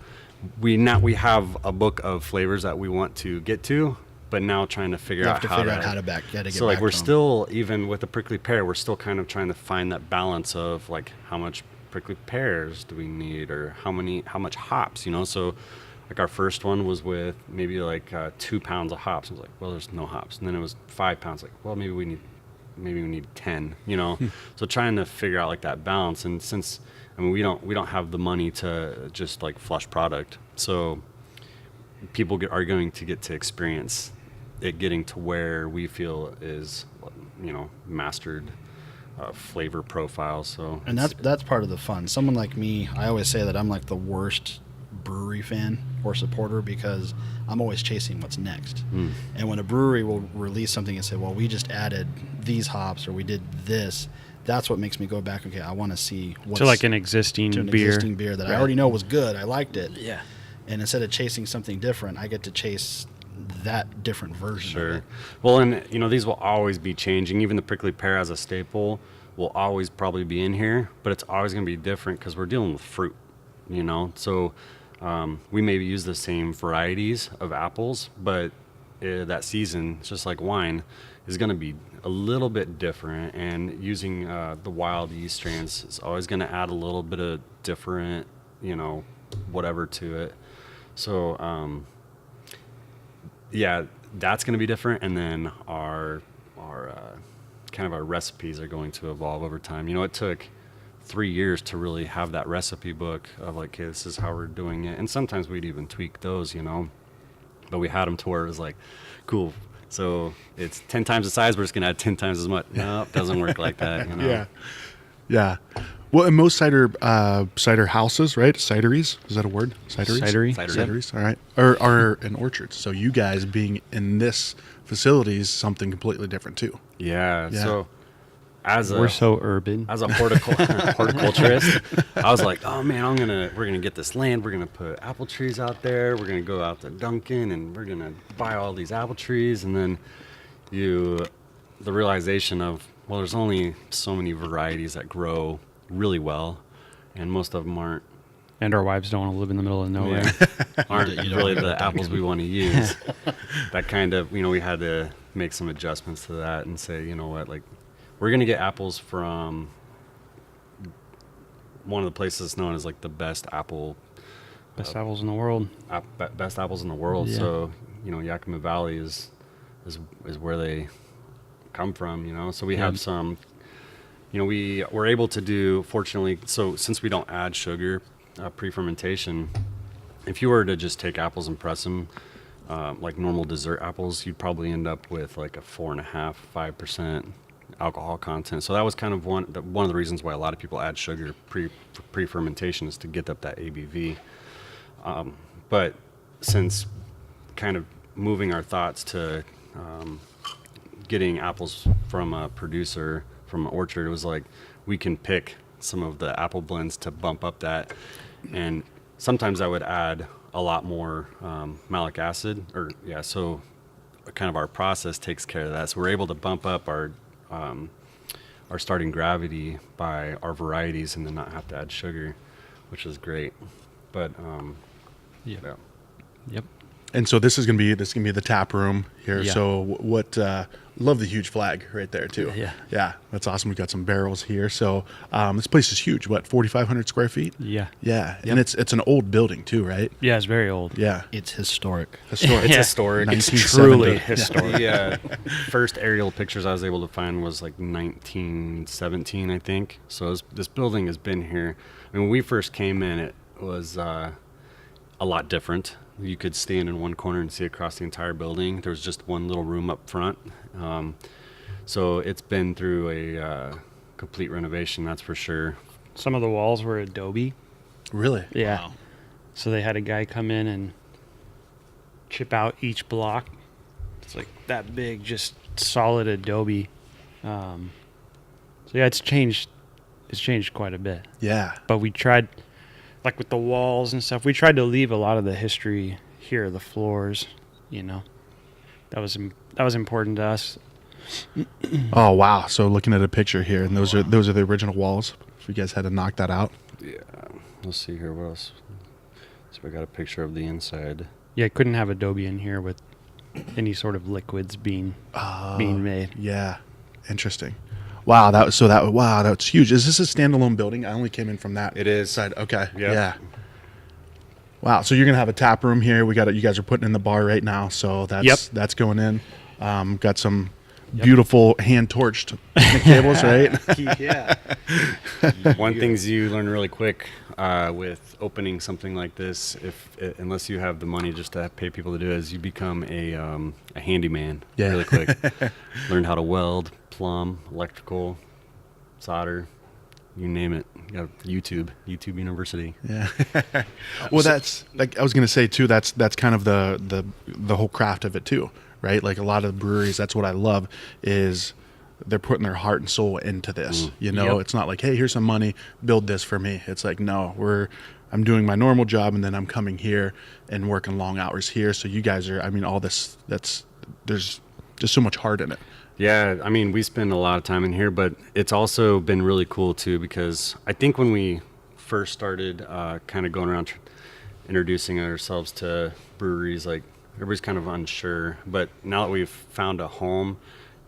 we have a book of flavors that we want to get to, but now trying to figure out how to get back. So like we're still, even with the prickly pear, we're still kind of trying to find that balance of like how much prickly pears do we need, or how much hops, you know? So like our first one was with maybe like 2 pounds of hops. I was like, well, there's no hops. And then it was 5 pounds. Like, well, maybe we need maybe we need 10, you know. So trying to figure out like that balance, and since we don't have the money to just like flush product, so people are going to get to experience it getting to where we feel is, you know, mastered flavor profile. So And that's part of the fun. Someone like me, I always say that I'm like the worst brewery fan or supporter because I'm always chasing what's next. And when a brewery will release something and say, well, we just added these hops or we did this, that's what makes me go back. Okay, I want to see what's To like an existing beer. existing beer that I already know was good. I liked it. Yeah. And instead of chasing something different, I get to chase that different version Sure. of it. Well, and you know, these will always be changing. Even the prickly pear as a staple will always probably be in here, but it's always going to be different because we're dealing with fruit, you know. So we maybe use the same varieties of apples, but that season, it's just like wine, is going to be a little bit different. And using the wild yeast strains is always going to add a little bit of different, you know, whatever to it. So yeah, that's going to be different. And then our kind of our recipes are going to evolve over time. You know, it took 3 years to really have that recipe book of like, okay, this is how we're doing it. And sometimes we'd even tweak those, you know, but we had them to where it was like, cool. So it's 10 times the size. We're just going to add 10 times as much. No, it doesn't work like that. You know? Yeah. Yeah. Well, in most cider houses, right? Cideries, is that a word? Cideries? Cidery. Cideries, all right. Are in orchards. So you guys being in this facility is something completely different too. Yeah. Yeah. So as We're so urban. a horticulturist, I was like, oh man, we're gonna get this land. We're gonna put apple trees out there. We're gonna go out to Duncan and we're gonna buy all these apple trees. And then the realization of, well, there's only so many varieties that grow really well, and most of them aren't And our wives don't want to live in the middle of nowhere. aren't You don't really wanna the go apples we want to use. That kind of, you know, we had to make some adjustments to that and say, you know what, like, we're going to get apples from one of the places known as like the best apples Best apples in the world. best apples in the world. Yeah. So, you know, Yakima Valley is where they come from, you know. So we have some, you know, we were able to do, fortunately, so since we don't add sugar pre-fermentation, if you were to just take apples and press them like normal dessert apples, you'd probably end up with like a 4.5-5% alcohol content. So that was kind of one of the reasons why a lot of people add sugar pre-fermentation is to get up that ABV. But since kind of moving our thoughts to getting apples from a producer, from an orchard, it was like we can pick some of the apple blends to bump up that. And sometimes I would add a lot more malic acid, so kind of our process takes care of that. So we're able to bump up our starting gravity by our varieties and then not have to add sugar, which is great. But yeah. Yep. And so this is gonna be the tap room here. Yeah. So what? Love the huge flag right there too. Yeah. Yeah, that's awesome. We've got some barrels here. So this place is huge. What, 4,500 square feet? Yeah. Yeah, and it's an old building too, right? Yeah, it's very old. Yeah, It's historic. historic. It's Yeah. historic. It's 1970. truly historic. The first aerial pictures I was able to find was like 1917, I think. So this building has been here. I mean, when we first came in, it was a lot different. You could stand in one corner and see across the entire building. There was just one little room up front. So it's been through a complete renovation, that's for sure. Some of the walls were adobe. Really? Yeah. Wow. So they had a guy come in and chip out each block. It's like that big, just solid adobe. So yeah, it's changed. It's changed quite a bit. Yeah. But we tried, like with the walls and stuff, we tried to leave a lot of the history here, the floors. You know, that was important to us. Oh wow! So looking at a picture here, and those are the original walls. If you guys had to knock that out. Yeah. Let's see here. What else? So we got a picture of the inside. Yeah, couldn't have adobe in here with any sort of liquids being made. Yeah. Interesting. Wow. That's huge. Is this a standalone building? I only came in from that. It is. Side. Okay. Yep. Yeah. Wow. So you're gonna have a tap room here. You guys are putting in the bar right now. So that's going in. Got some beautiful hand-torched picnic tables, right? Yeah. One things you learn really quick with opening something like this, unless you have the money just to pay people to do it, is you become a handyman really quick. Learn how to weld, plumb, electrical, solder, you name it. You got YouTube University. Yeah. Well, that's like I was gonna say too. That's kind of the whole craft of it too, right? Like a lot of breweries, that's what I love is they're putting their heart and soul into this. You know, Yep. it's not like, hey, here's some money, build this for me. It's like, no, I'm doing my normal job and then I'm coming here and working long hours here. So you guys are, I mean, all this, there's just so much heart in it. Yeah, I mean, we spend a lot of time in here, but it's also been really cool too because I think when we first started kind of going around introducing ourselves to breweries, like everybody's kind of unsure. But now that we've found a home,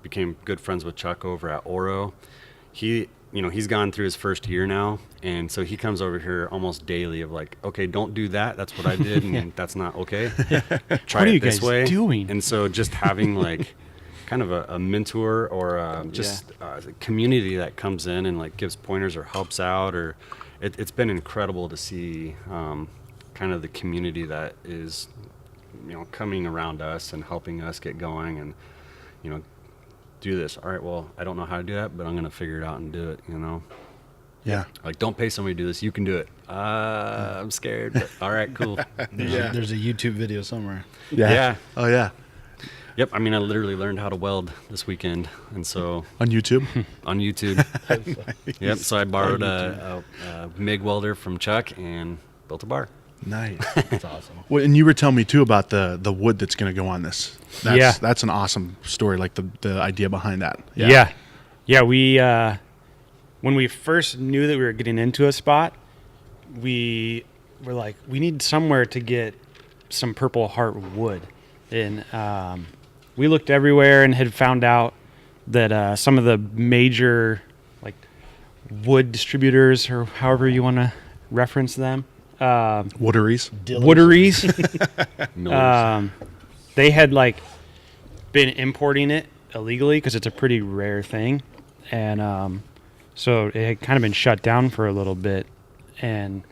became good friends with Chuck over at Oro. He's gone through his first year now, and so he comes over here almost daily of like, okay, don't do that. That's what I did, and that's not okay. Try What are it you this guys way. doing? And so just having like kind of a mentor or a community that comes in and like gives pointers or helps out, or it's been incredible to see kind of the community that is coming around us and helping us get going and do this. All right, well, I don't know how to do that, but I'm going to figure it out and do it, Yeah. Like, don't pay somebody to do this. You can do it. I'm scared, but all right, cool. There's a YouTube video somewhere. Yeah. Oh yeah. Yep. I mean, I literally learned how to weld this weekend. And so On YouTube. on YouTube. Yep. So I borrowed a MIG welder from Chuck and built a bar. Nice. That's awesome. Well, and you were telling me too about the wood that's going to go on this. That's an awesome story. Like the idea behind that. Yeah. We when we first knew that we were getting into a spot, we were like, we need somewhere to get some Purple Heart wood, and we looked everywhere and had found out that some of the major like wood distributors, or however you want to reference them, Wooderies. wooderies. Millers. They had like been importing it illegally because it's a pretty rare thing, and so it had kind of been shut down for a little bit, and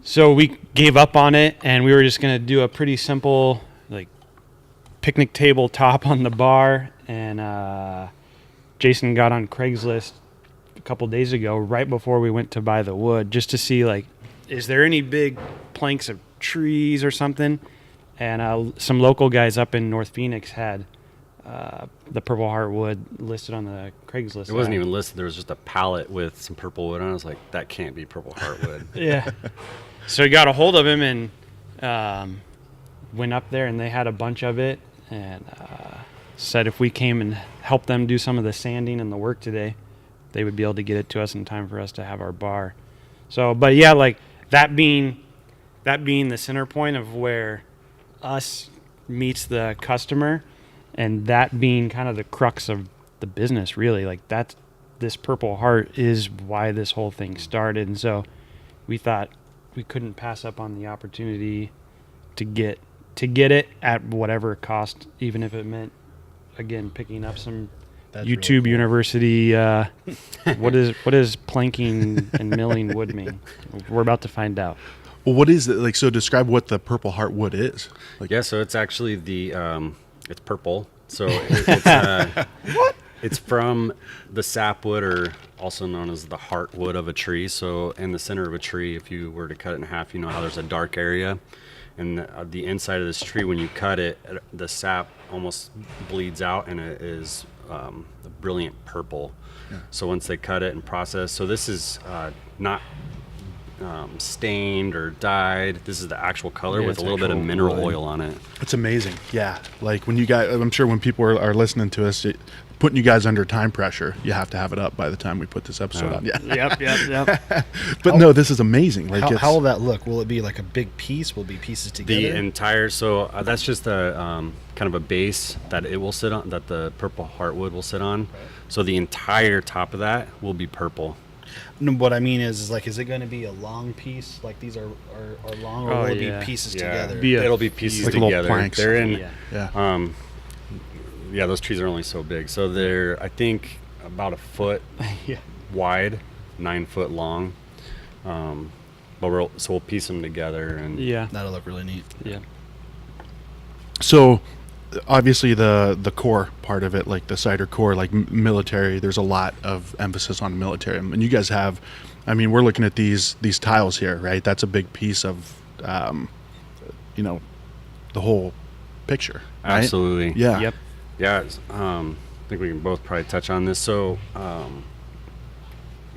so we gave up on it, and we were just gonna do a pretty simple like picnic table top on the bar, and Jason got on Craigslist a couple days ago right before we went to buy the wood just to see like, is there any big planks of trees or something? And some local guys up in North Phoenix had the Purple Heart wood listed on the Craigslist. It wasn't even listed. There was just a pallet with some purple wood on it. I was like, that can't be Purple Heart wood. Yeah. So we got a hold of him and went up there, and they had a bunch of it, and said if we came and helped them do some of the sanding and the work today, they would be able to get it to us in time for us to have our bar. So, but yeah, like that being the center point of where us meets the customer, and that being kind of the crux of the business, really, like that's this Purple Heart is why this whole thing started. And so we thought we couldn't pass up on the opportunity to get it at whatever cost, even if it meant, again, picking up some That's YouTube really cool. University. What is planking and milling wood mean? We're about to find out. Well, what is it like? So describe what the Purple Heart wood is. Like, Yeah, so it's actually it's purple. So it's from the sapwood, or also known as the heartwood of a tree. So in the center of a tree, if you were to cut it in half, you know how there's a dark area, and the inside of this tree, when you cut it, the sap almost bleeds out, and it is a brilliant purple. Yeah. So once they cut it and process, so this is not stained or dyed. This is the actual color with a little bit of mineral oil on it. it's amazing. Yeah. Like when you guys, I'm sure when people are listening to us, putting you guys under time pressure, you have to have it up by the time we put this episode on. Yeah. Yep. But no, this is amazing. Like How will that look? Will it be like a big piece? Will it be pieces together? The entire, so that's just a kind of a base that it will sit on, that the Purple Heartwood will sit on. Right. So the entire top of that will be purple. No, what I mean is like, is it going to be a long piece? Like these are long, or will it be pieces together? It'll be pieces like little together. planks. They're in. Yeah. yeah, those trees are only so big. So they're, I think, about a foot Yeah. wide, 9 foot long. But we'll piece them together and Yeah. That'll look really neat. Yeah. So obviously the core part of it, like the cider core, like military, there's a lot of emphasis on military. And you guys have, I mean, we're looking at these tiles here, right? That's a big piece of, the whole picture. Right? Absolutely. Yeah. Yep. Yeah, I think we can both probably touch on this. So,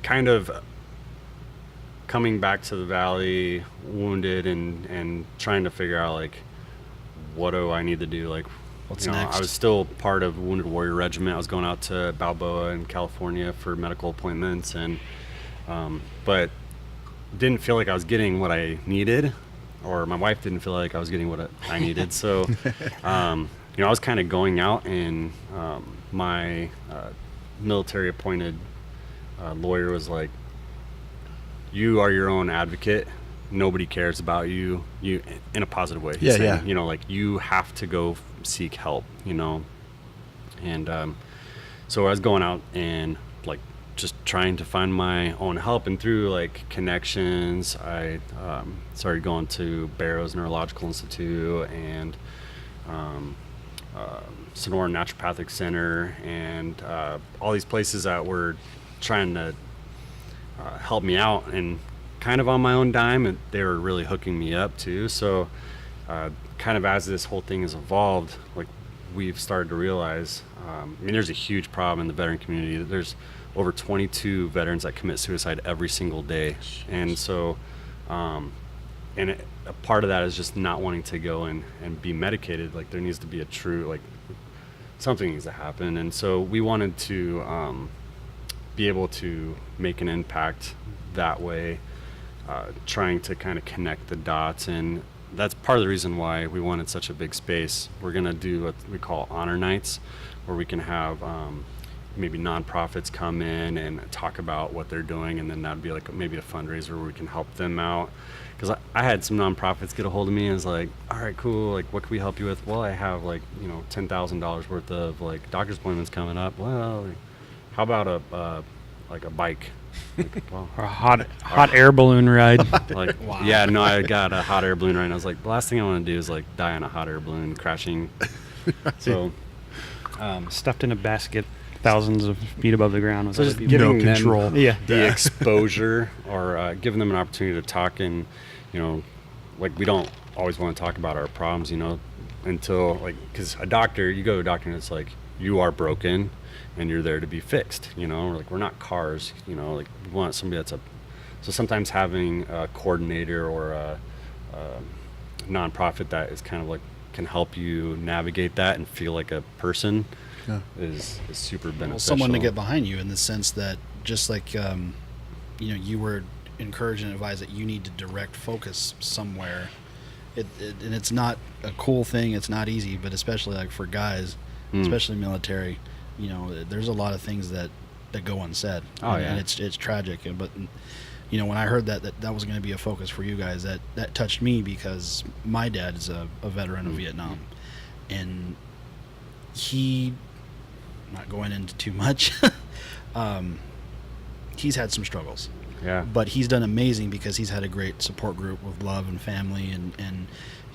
kind of coming back to the valley, wounded, and trying to figure out, like, what do I need to do? Like, What's you know, next? I was still part of Wounded Warrior Regiment. I was going out to Balboa in California for medical appointments, and but didn't feel like I was getting what I needed, or my wife didn't feel like I was getting what I needed. So, I was kind of going out, and my military appointed lawyer was like, "You are your own advocate. Nobody cares about you in a positive way." He's saying, yeah. Like, you have to go seek help, And so I was going out and, like, just trying to find my own help, and through, like, connections, I started going to Barrows Neurological Institute and Sonora Naturopathic Center, and all these places that were trying to help me out, and kind of on my own dime, and they were really hooking me up too. So kind of as this whole thing has evolved, like, we've started to realize, there's a huge problem in the veteran community. There's over 22 veterans that commit suicide every single day. And so a part of that is just not wanting to go and be medicated. Like, there needs to be a true, like, something needs to happen. And so we wanted to be able to make an impact that way, trying to kind of connect the dots. And that's part of the reason why we wanted such a big space. We're going to do what we call honor nights, where we can have maybe nonprofits come in and talk about what they're doing, and then that'd be like maybe a fundraiser where we can help them out. Because I had some nonprofits get a hold of me and was like, "All right, cool, like, what can we help you with?" "Well, I have, like, $10,000 worth of, like, doctor's appointments coming up." "Well, like, how about a bike?" Like, well, Or a hot air balloon ride. like, Wow. yeah, no, I got a hot air balloon right now. I was like, the last thing I want to do is, like, die on a hot air balloon crashing. So Stuffed in a basket thousands of feet above the ground. With So other just people. giving No them control. Yeah. the exposure, or giving them an opportunity to talk. And like, we don't always want to talk about our problems, until, like, because you go to a doctor and it's like, you are broken and you're there to be fixed. Like, we're not cars. Like, we want somebody so sometimes having a coordinator or a nonprofit that is kind of like, can help you navigate that and feel like a person is super beneficial. Well, someone to get behind you, in the sense that, just like you were encouraged and advised that you need to direct focus somewhere. And it's not a cool thing. It's not easy, but especially, like, for guys, especially military, there's a lot of things that go unsaid. Oh, yeah. And it's tragic. But when I heard that was going to be a focus for you guys, that touched me, because my dad is a veteran of Vietnam, and he, not going into too much, he's had some struggles. Yeah. But he's done amazing, because he's had a great support group with love and family, and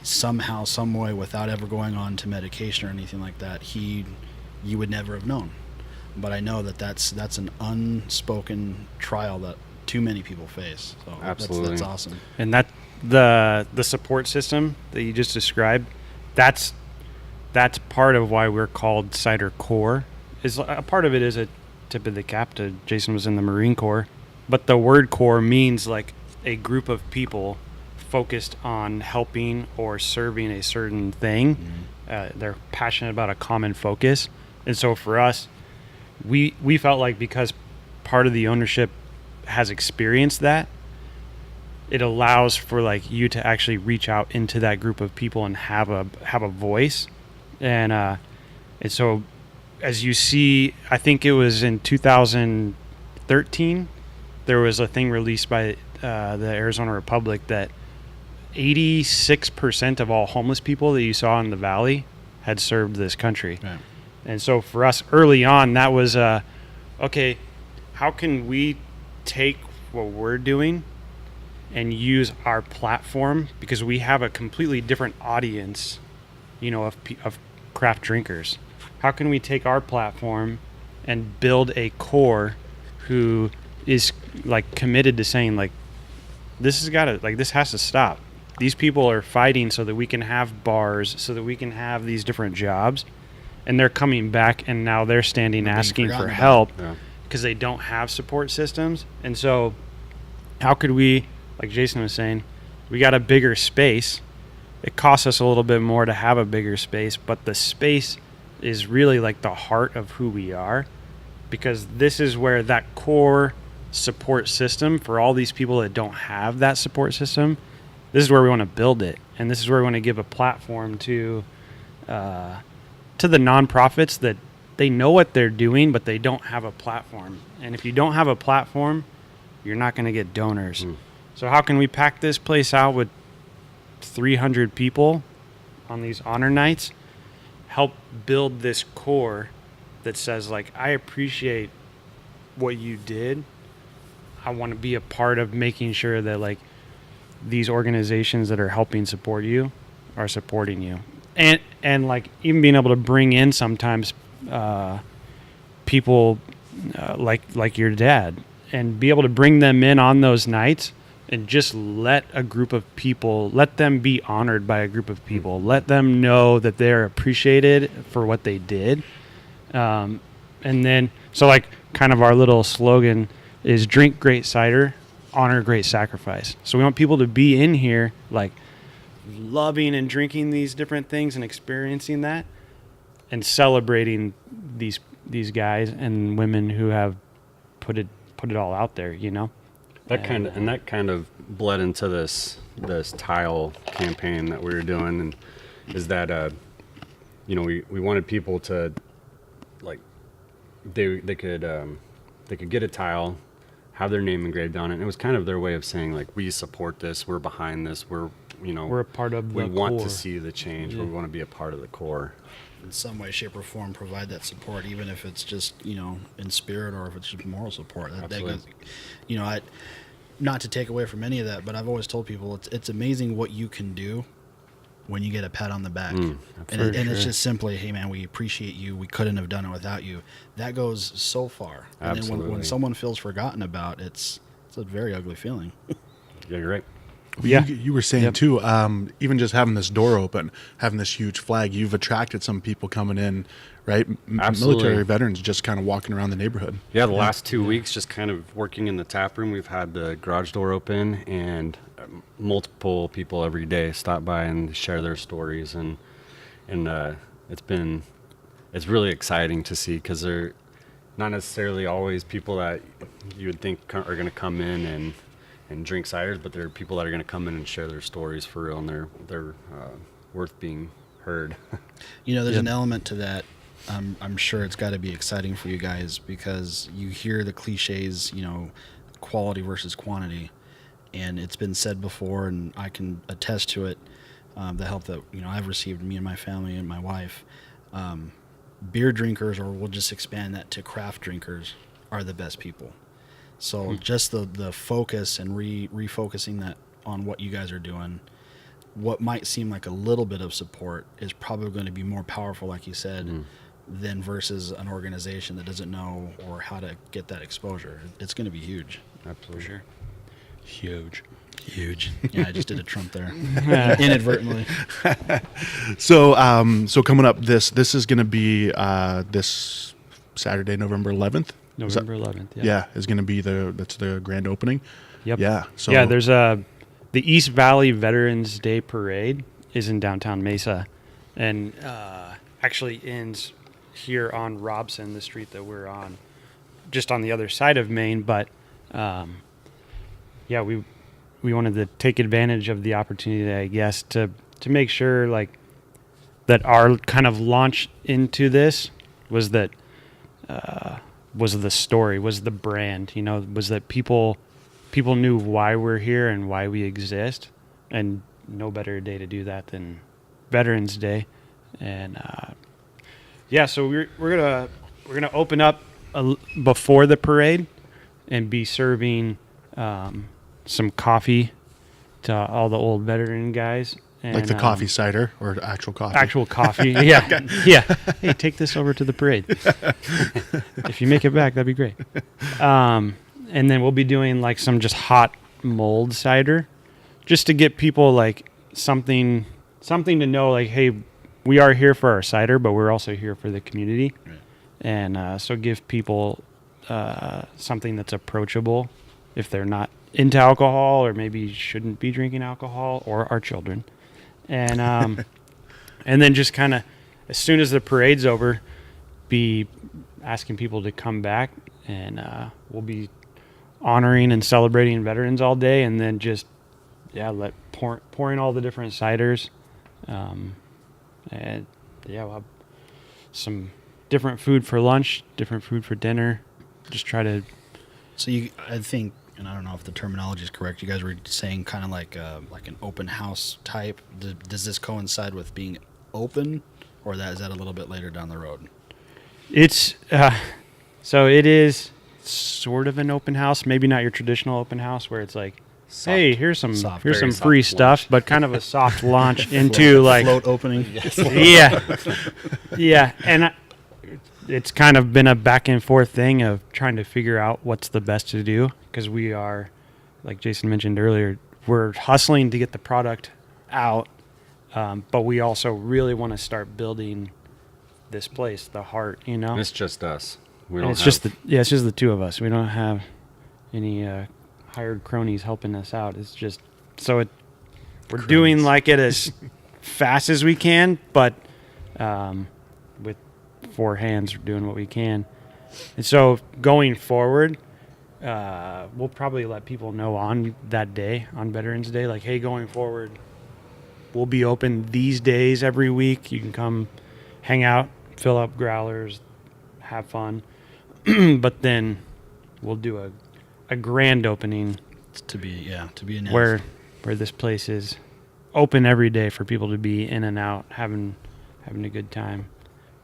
somehow, some way, without ever going on to medication or anything like that, you would never have known. But I know that's an unspoken trial that too many people face. So Absolutely. that's awesome. And that the support system that you just described, that's part of why we're called Cider Corps. Is a part of it is a tip of the cap to Jason was in the Marine Corps, but the word corps means, like, a group of people focused on helping or serving a certain thing. They're passionate about a common focus. And so for us, we felt like, because part of the ownership has experienced that, it allows for, like, you to actually reach out into that group of people and have a voice. And so, as you see, I think it was in 2013, there was a thing released by the Arizona Republic that 86% of all homeless people that you saw in the valley had served this country. Right. And so for us early on, that was okay, how can we take what we're doing and use our platform, because we have a completely different audience, of craft drinkers. How can we take our platform and build a core who is like committed to saying like, this has to stop. These people are fighting so that we can have bars, so that we can have these different jobs, and they're coming back and now they're standing asking for help because they don't have support systems. And so how could we, like Jason was saying, we got a bigger space. It costs us a little bit more to have a bigger space, but the space is really like the heart of who we are, because this is where that core support system for all these people that don't have that support system, this is where we want to build it. And this is where we want to give a platform to the nonprofits that they know what they're doing, but they don't have a platform. And if you don't have a platform, you're not going to get donors. So how can we pack this place out with 300 people on these honor nights, help build this core that says like, I appreciate what you did. I want to be a part of making sure that like these organizations that are helping support you are supporting you. And like even being able to bring in sometimes people like your dad, and be able to bring them in on those nights and just let a group of people, let them be honored by a group of people, let them know that they're appreciated for what they did. And then, so like kind of our little slogan is drink great cider, honor great sacrifice. So we want people to be in here like loving and drinking these different things and experiencing that and celebrating these guys and women who have put it all out there, That kind of bled into this tile campaign that we were doing, and is that we wanted people to like they could get a tile, have their name engraved on it, and it was kind of their way of saying like, we support this, we're behind this, we're a part of we want core. To see the change. We want to be a part of the core in some way, shape, or form. Provide that support, even if it's just in spirit or if it's just moral support. That goes, not to take away from any of that, but I've always told people it's amazing what you can do when you get a pat on the back. And it's just simply, hey man, we appreciate you, we couldn't have done it without you. That goes so far. Absolutely. And then when someone feels forgotten about, it's a very ugly feeling. Yeah, you're right. Yeah, you were saying too, even just having this door open, having this huge flag, you've attracted some people coming in, right? Absolutely. Military veterans just kind of walking around the neighborhood. Yeah, the last 2 weeks, just kind of working in the tap room, we've had the garage door open, and multiple people every day stop by and share their stories, and it's really exciting to see, because they're not necessarily always people that you would think are going to come in and drink ciders, but there are people that are going to come in and share their stories for real, and they're worth being heard. There's an element to that. I'm sure it's got to be exciting for you guys, because you hear the cliches, quality versus quantity, and it's been said before, and I can attest to it. The help that I've received, me and my family and my wife, beer drinkers, or we'll just expand that to craft drinkers, are the best people. So just the focus and refocusing that on what you guys are doing, what might seem like a little bit of support is probably going to be more powerful, like you said, than versus an organization that doesn't know or how to get that exposure. It's going to be huge. Absolutely. For sure. Huge. Yeah, I just did a Trump there inadvertently. So coming up, this is going to be this Saturday, November 11th. November 11th. Yeah, is going to be that's the grand opening. Yep. Yeah. So yeah, there's the East Valley Veterans Day Parade is in downtown Mesa, and actually ends here on Robson, the street that we're on, just on the other side of Maine. But we wanted to take advantage of the opportunity, I guess, to make sure like that our kind of launch into this was that. Was the story, was the brand, was that people knew why we're here and why we exist, and no better day to do that than Veterans Day. And Yeah, so we're gonna open up before the parade and be serving some coffee to all the old veteran guys. And, Like the coffee cider or actual coffee? Actual coffee. Yeah. Yeah. Hey, take this over to the parade. If you make it back, that'd be great. And then we'll be doing like some just hot mulled cider just to get people like something to know, like, hey, we are here for our cider, but we're also here for the community. Right. And so give people something that's approachable if they're not into alcohol or maybe shouldn't be drinking alcohol, or our children. And and then just kind of, as soon as the parade's over, be asking people to come back, and we'll be honoring and celebrating veterans all day, and then just pouring all the different ciders, and we'll have some different food for lunch, different food for dinner. Just try to. So I think, and I don't know if the terminology is correct, you guys were saying kind of like an open house type. Does this coincide with being open, or is that a little bit later down the road? It's so it is sort of an open house, maybe not your traditional open house where it's like, hey, here's some free stuff, but kind of a soft launch into like float opening. Yeah, and it's kind of been a back and forth thing of trying to figure out what's the best to do, because we are, like Jason mentioned earlier, we're hustling to get the product out, but we also really want to start building this place, the heart, you know. It's just us. It's just the two of us. We don't have any hired cronies helping us out. It's just we're doing like it as fast as we can, but with four hands, we're doing what we can. And so going forward, we'll probably let people know on that day, on Veterans Day, like, hey, going forward, we'll be open these days every week. You can come hang out, fill up growlers, have fun. But then we'll do a grand opening to be announced, where this place is open every day for people to be in and out, having a good time.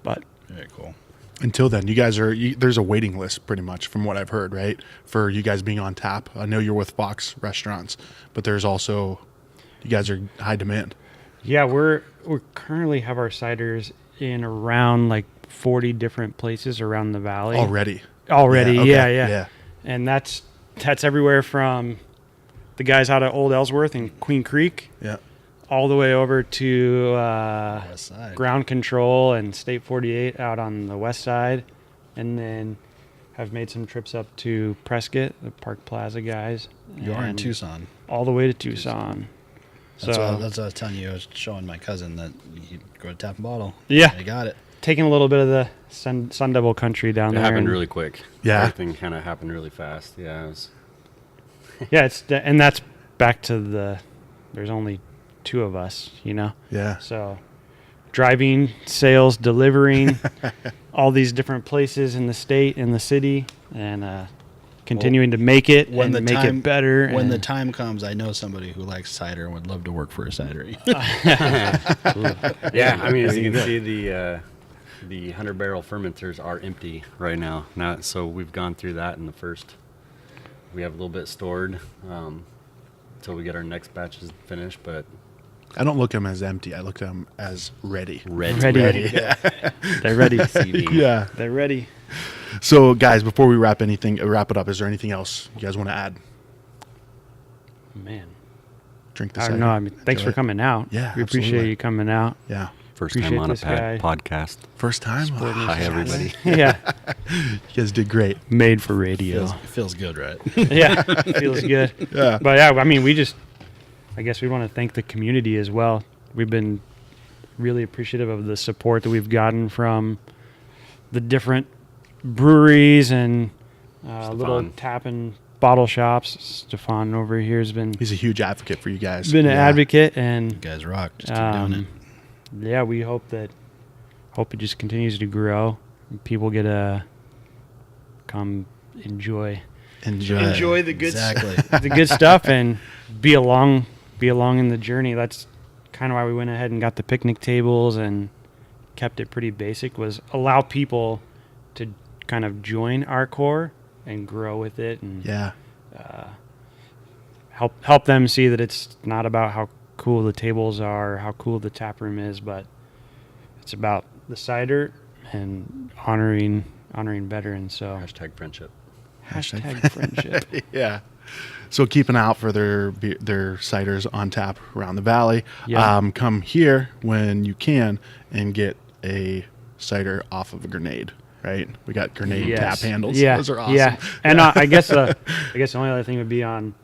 But very cool. Until then, you guys there's a waiting list pretty much from what I've heard, right? For you guys being on tap. I know you're with Fox Restaurants, but there's also, you guys are high demand. Yeah, we currently have our ciders in around like 40 different places around the valley. Already. Yeah. And that's everywhere from the guys out of Old Ellsworth and Queen Creek. Yeah. All the way over to West side. Ground Control and State 48 out on the west side. And then have made some trips up to Prescott, the Park Plaza guys. You are in Tucson. All the way to Tucson. That's what I was telling you. I was showing my cousin that you go to Tap and Bottle. Yeah. I got it. Taking a little bit of the Sun Devil country down there. It happened really quick. Yeah. Everything kind of happened really fast. Yeah. It was. Yeah, and that's back to there's only two of us, you know? Yeah. So driving, sales, delivering, all these different places in the state, in the city, and continuing to make it and make it better. When the time comes, I know somebody who likes cider and would love to work for a cidery. Yeah, I mean, as you can see, the 100-barrel fermenters are empty right now. So we've gone through that in the first. We have a little bit stored until we get our next batches finished, but I don't look at them as empty. I look at them as ready. Ready. Yeah. They're ready. Yeah. They're ready. So, guys, before we wrap it up, is there anything else you guys want to add? Man. Drink this. I don't know. I mean, thanks for coming out. Yeah, we appreciate you coming out. Yeah. First time on a podcast. First time? Hi, everybody. Yeah. You guys did great. Made for radio. Feels good, right? Yeah. Feels good. Yeah. But yeah, I mean, I guess we want to thank the community as well. We've been really appreciative of the support that we've gotten from the different breweries and little tap and bottle shops. Stefan over here he's a huge advocate for you guys. Been an advocate, and you guys rock. Just keep doing it. Yeah, we hope it just continues to grow. And people get to come enjoy the good the good stuff and be along in the journey. That's kind of why we went ahead and got the picnic tables and kept it pretty basic was allow people to kind of join our core and grow with it, and Yeah. help them see that it's not about how cool the tables are, how cool the tap room is, but it's about the cider and honoring veterans. So Hashtag friendship. hashtag friendship. Yeah. So keep an eye out for their ciders on tap around the valley. Yeah. Come here when you can and get a cider off of a grenade. Right? We got grenade Yes. tap handles. Yeah. Those are awesome. Yeah. And I guess the only other thing would be on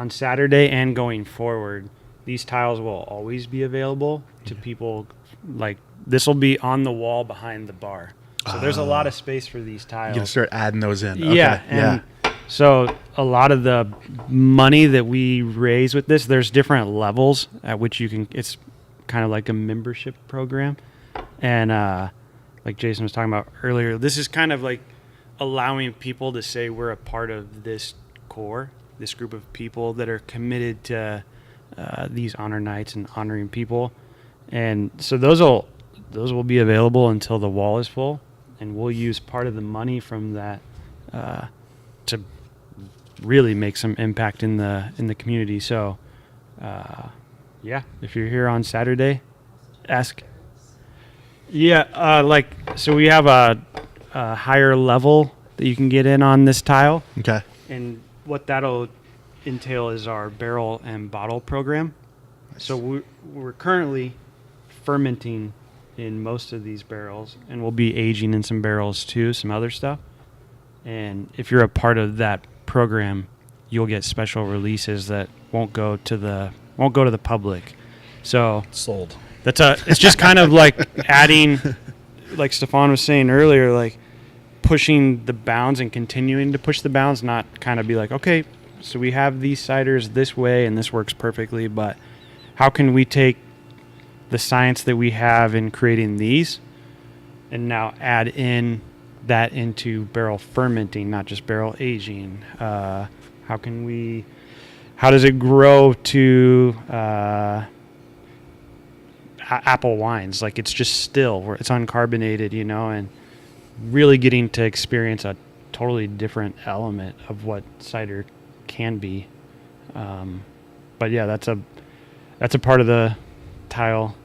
Saturday and going forward, these tiles will always be available to people. Like, this will be on the wall behind the bar. So there's a lot of space for these tiles. You can start adding those in. Okay. Yeah. And so a lot of the money that we raise with this, there's different levels at which you can, it's kind of like a membership program. And like Jason was talking about earlier, this is kind of like allowing people to say we're a part of this core, this group of people that are committed to these honor nights and honoring people. And so those will be available until the wall is full, and we'll use part of the money from that to really make some impact in the community. So yeah, if you're here on Saturday, ask. Yeah, so we have a higher level that you can get in on this tile. Okay. And what that'll entail is our barrel and bottle program. So we're currently fermenting in most of these barrels, and we'll be aging in some barrels too, some other stuff. And if you're a part of that program, you'll get special releases that won't go to the public. So Sold. it's just kind of like adding, like Stefan was saying earlier, like pushing the bounds and continuing to push the bounds, not kind of be like, okay, so we have these ciders this way and this works perfectly, but how can we take the science that we have in creating these and now add in that into barrel fermenting, not just barrel aging? How does it grow to apple wines? Like, it's just still where it's uncarbonated, and really getting to experience a totally different element of what cider can be. But yeah, that's a part of the tile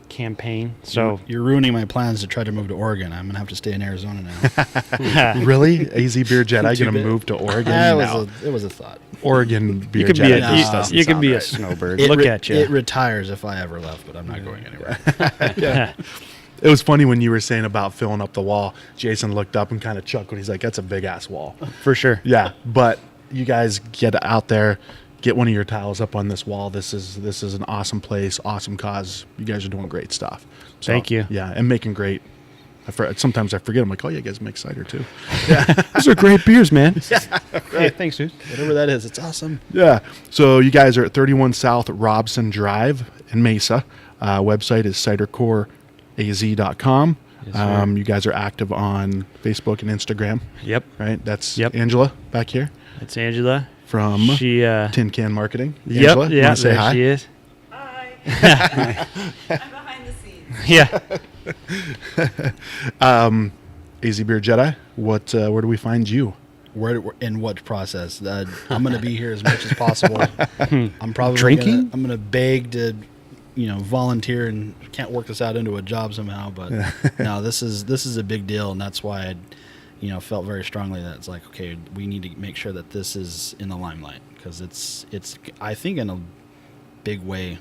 campaign. So You're ruining my plans to try to move to Oregon. I'm gonna have to stay in Arizona now. Really? AZ Beer Jedi Too going to bad. move to Oregon It now? was a thought. Oregon Beer you could be Jedi a, just doesn't you could sound be a right. snowbird. It Look at you. It retires if I ever left, but I'm not going anywhere. Yeah. It was funny when you were saying about filling up the wall. Jason looked up and kind of chuckled. He's like, that's a big ass wall. For sure. Yeah, but you guys get out there, get one of your tiles up on this wall. This is an awesome place, awesome cause. You guys are doing great stuff. So, Thank you. Yeah, and making great. Sometimes I forget. I'm like, oh, yeah, you guys make cider too. Yeah, those are great beers, man. Hey, thanks, dude. Whatever that is, it's awesome. Yeah. So you guys are at 31 South Robson Drive in Mesa. Website is cidercoreaz.com. Yes, sir. You guys are active on Facebook and Instagram, Yep. right? That's Yep. Angela back here That's Angela. from She Tin Can Marketing. Yep. Angela, you Yeah, wanna say there hi? she is. Hi. I'm behind the scenes. Yeah. AZ Beer Jedi. Where do we find you? Where in what process? I'm going to be here as much as possible. I'm probably Drinking? I'm going to beg to, volunteer, and can't work this out into a job somehow. But no, this is a big deal, and that's why I, felt very strongly that it's like, okay, we need to make sure that this is in the limelight, because it's I think in a big way,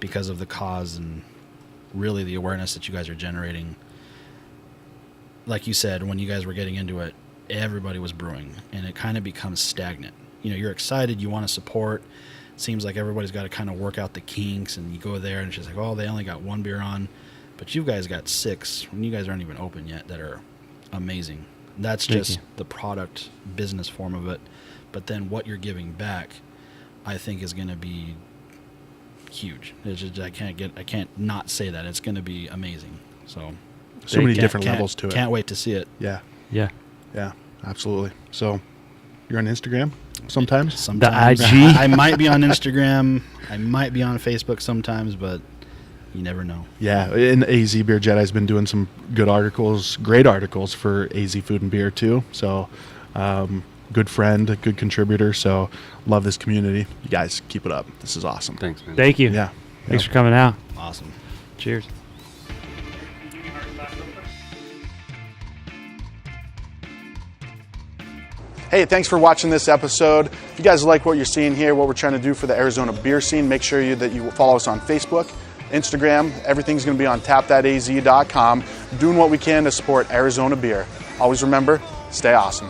because of the cause and really the awareness that you guys are generating. Like you said, when you guys were getting into it, everybody was brewing, and it kind of becomes stagnant. You're excited, you want to support. Seems like everybody's got to kind of work out the kinks, and you go there and it's just like, oh, they only got one beer on, but you guys got 6 when you guys aren't even open yet that are amazing. That's Thank just you. the product business form of it. But then what you're giving back, I think, is going to be huge. It's just, I can't not say that. It's going to be amazing. So So many can't- different can't- levels to it. Can't wait to see it. Yeah, Yeah. yeah, absolutely. So you're on Instagram sometimes? Sometimes IG? I might be on Instagram. I might be on Facebook sometimes, but You never know. Yeah, and AZ Beer Jedi has been doing some good articles, great articles for AZ Food and Beer too. So, good friend, good contributor. So, love this community. You guys keep it up. This is awesome. Thanks, man. Thank you. Yeah. Thanks for coming out. Awesome. Cheers. Hey, thanks for watching this episode. If you guys like what you're seeing here, what we're trying to do for the Arizona beer scene, make sure that you follow us on Facebook, Instagram. Everything's going to be on tapthataz.com. Doing what we can to support Arizona beer. Always remember, stay awesome.